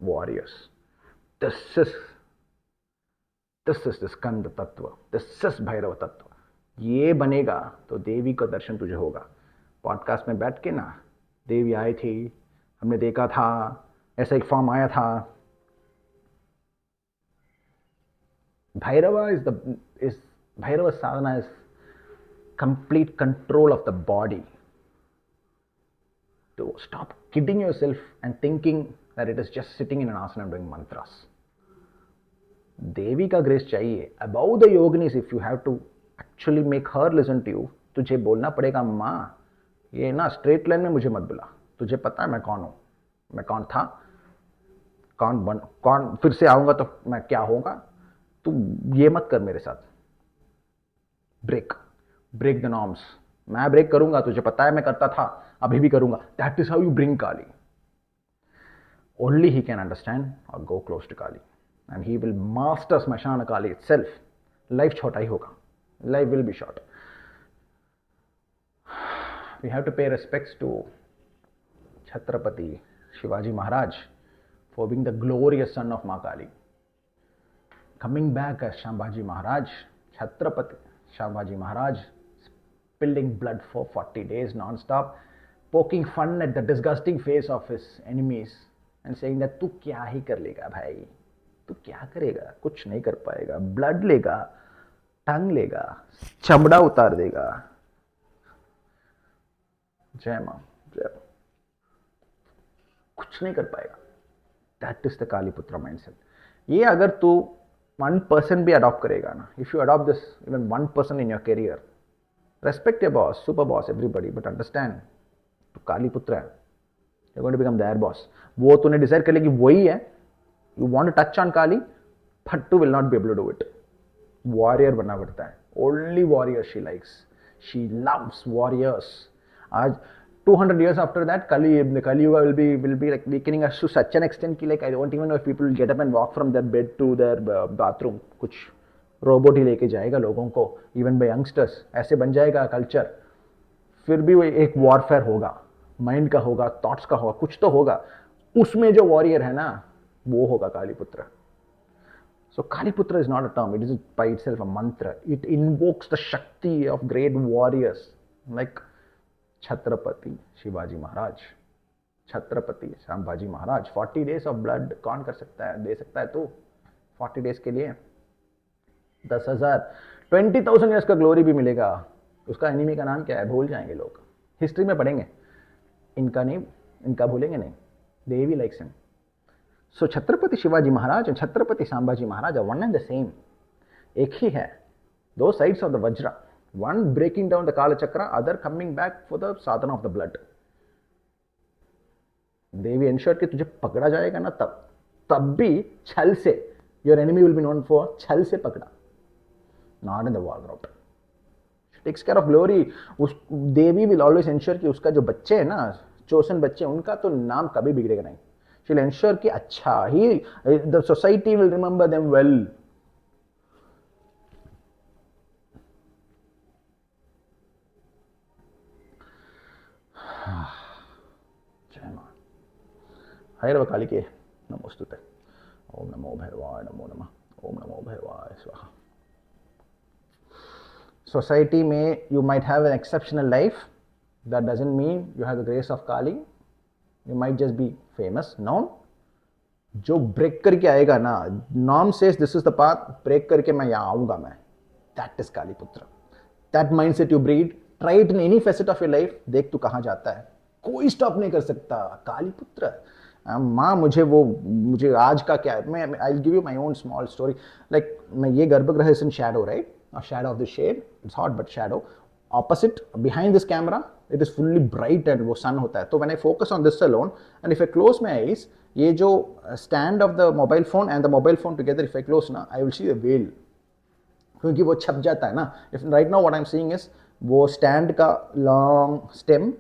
warriors. This is the Skanda Tattva. This is Bhairava Tattva. ये बनेगा तो देवी का दर्शन तुझे होगा. Podcast में बैठ के ना, देवी आई थी, हमने देखा था, ऐसा एक फॉर्म आया था. Bhairava Bhairava sadhana is complete control of the body. To stop kidding yourself and thinking that it is just sitting in an asana and doing mantras. देवी का ग्रेस चाहिए. Above the yoginis, if you have to actually make her listen to you, तुझे बोलना पड़ेगा, माँ ये ना straight line में मुझे मत बुला. तुझे पता है मैं कौन हूँ, मैं कौन था, कौन फिर से आऊंगा तो मैं क्या होगा. तू ये मत कर मेरे साथ. Break the norms. मैं ब्रेक करूंगा, तुझे पता है मैं करता था, अभी भी करूंगा. That is how you bring Kali. Only he can understand और go close to Kali, and he will master Smashana Kali itself. Life छोटा ही होगा, life will be short. We have to pay respects to Chhatrapati Shivaji Maharaj for being the glorious son of Ma Kali. Coming back as Sambhaji Maharaj, Chatrapati Sambhaji Maharaj, spilling blood for 40 days non-stop, poking fun at the disgusting face of his enemies and saying that तू क्या ही कर लेगा भाई, तू क्या करेगा, कुछ नहीं कर पाएगा. ब्लड लेगा, टंग लेगा, चमड़ा उतार देगा. जय मां, जय. कुछ नहीं कर पाएगा. That is the Kali Putra mindset. ये अगर तू 1% भी अडॉप्ट करेगा ना, if you adopt this even 1% in your career, respect your boss, super boss, everybody, but understand, तू काली पुत्र है. You're going to become their boss. वो तूने डिसाइड कर लिया कि वही है. You want to touch on Kali, but tu will not be able to do it. Warrior बनना पड़ता है. Only warriors she likes. She loves warriors. आज 200 years after that, Kali Yuga will be like weakening us to such an extent कि like I don't even know if people will get up and walk from their bed to their bathroom. कुछ robot ही लेके जाएगा लोगों को, even by youngsters. ऐसे बन जाएगा culture. फिर भी वो एक वॉरफेयर होगा, माइंड का होगा, थॉट्स का होगा, कुछ तो होगा. उसमें जो वॉरियर है ना, वो होगा कालीपुत्र. So Kaliputra is not a term, it is by itself a mantra. It invokes the Shakti of great warriors like Chatrapati Shivaji Maharaj, Chatrapati Sambhaji Maharaj. 40 days of blood कौन कर सकता है, दे सकता है तू 40 days के लिए. 10,000 20,000 ईयर्स का ग्लोरी भी मिलेगा। उसका एनिमी का नाम क्या है भूल जाएंगे लोग, हिस्ट्री में पढ़ेंगे, इनका नहीं, इनका भूलेंगे नहीं। Devi likes him. So Chhatrapati Shivaji Maharaj and Chhatrapati Sambhaji Maharaj are one and the same, एक ही है, दो sides of the vajra, one breaking down the kaal chakra, other coming back for the sadhana of the blood. Devi ensure कि तुझे पकड़ा जाएगा ना, तब भी छल से, your enemy will be known for छल से पकड़ा, not in the wall route. Takes care of glory. उस देवी विल ऑलवेज एंश्योर कि उसका जो बच्चे है ना, चोसन बच्चे, उनका तो नाम कभी बिगड़ेगा नहीं। शी विल एंश्योर कि अच्छा ही the society will remember them well. जय मां। भैरव काली के नमोस्तुते। ओम नमो भैरवाय नमो नमः। ओम नमो भैरवाय स्वाहा। Society में you might have an exceptional life, that doesn't mean you have the grace of Kali. You might just be famous. No, जो ब्रेक करके आएगा ना, norm says this is the path, break करके मैं यहाँ आऊंगा मैं, दैट इज काली पुत्र। That mindset you breed, try it in any facet of your life, देख तू कहाँ जाता है, कोई स्टॉप नहीं कर सकता। काली पुत्र माँ, मुझे आज का क्या है, मैं I give you my own small story. Like मैं ये गर्भगृह is in Shadow, right, shadow of the shade, it's hot but shadow. Opposite, behind this camera, it is fully bright and वो sun होता है। तो when I focus on this alone and if I close my eyes, ये जो stand of the mobile phone and the mobile phone together, if I close ना, I will see the veil, क्योंकि वो छप जाता है ना। If right now what I'm seeing is वो stand का long stem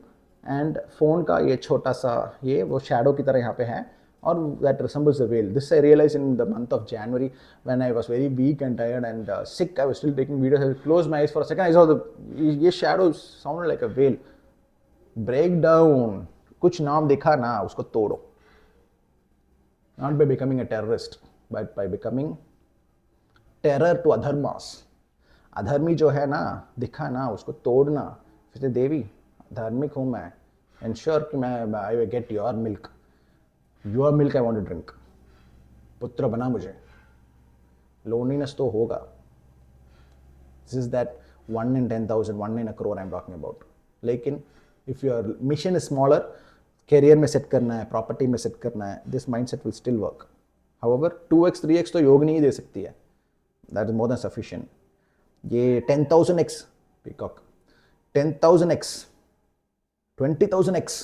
and phone का ये छोटा सा ये वो shadow की तरह यहाँ पे है, or that resembles the veil. This I realized in the month of January when I was very weak and tired and sick. I was still taking videos. I closed my eyes for a second. I saw ये shadows sounded like a veil. Break down. कुछ नाम दिखा ना, उसको तोड़ो. Not by becoming a terrorist, but by becoming terror to अधर्मास. अधर्मी जो है ना, दिखा ना, उसको तोड़ना। फिर देवी, धार्मिक हूँ मैं. Ensure कि मैं I will get your milk. Your milk I want to drink. पुत्र बना मुझे। Loneliness तो होगा। This is that 1 in 10,000, 1 in a crore I'm talking about. लेकिन if your mission is smaller, career में set करना है, property में set करना है, this mindset will still work. However, 2x, 3x तो योग नहीं दे सकती है. That is more than sufficient. ये 10,000x, peacock, 10,000x, 20,000x.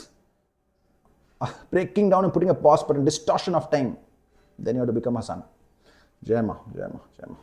Breaking down and putting a pause button, distortion of time, then you have to become a son. Jai Ma, Jai Ma, Jai Ma.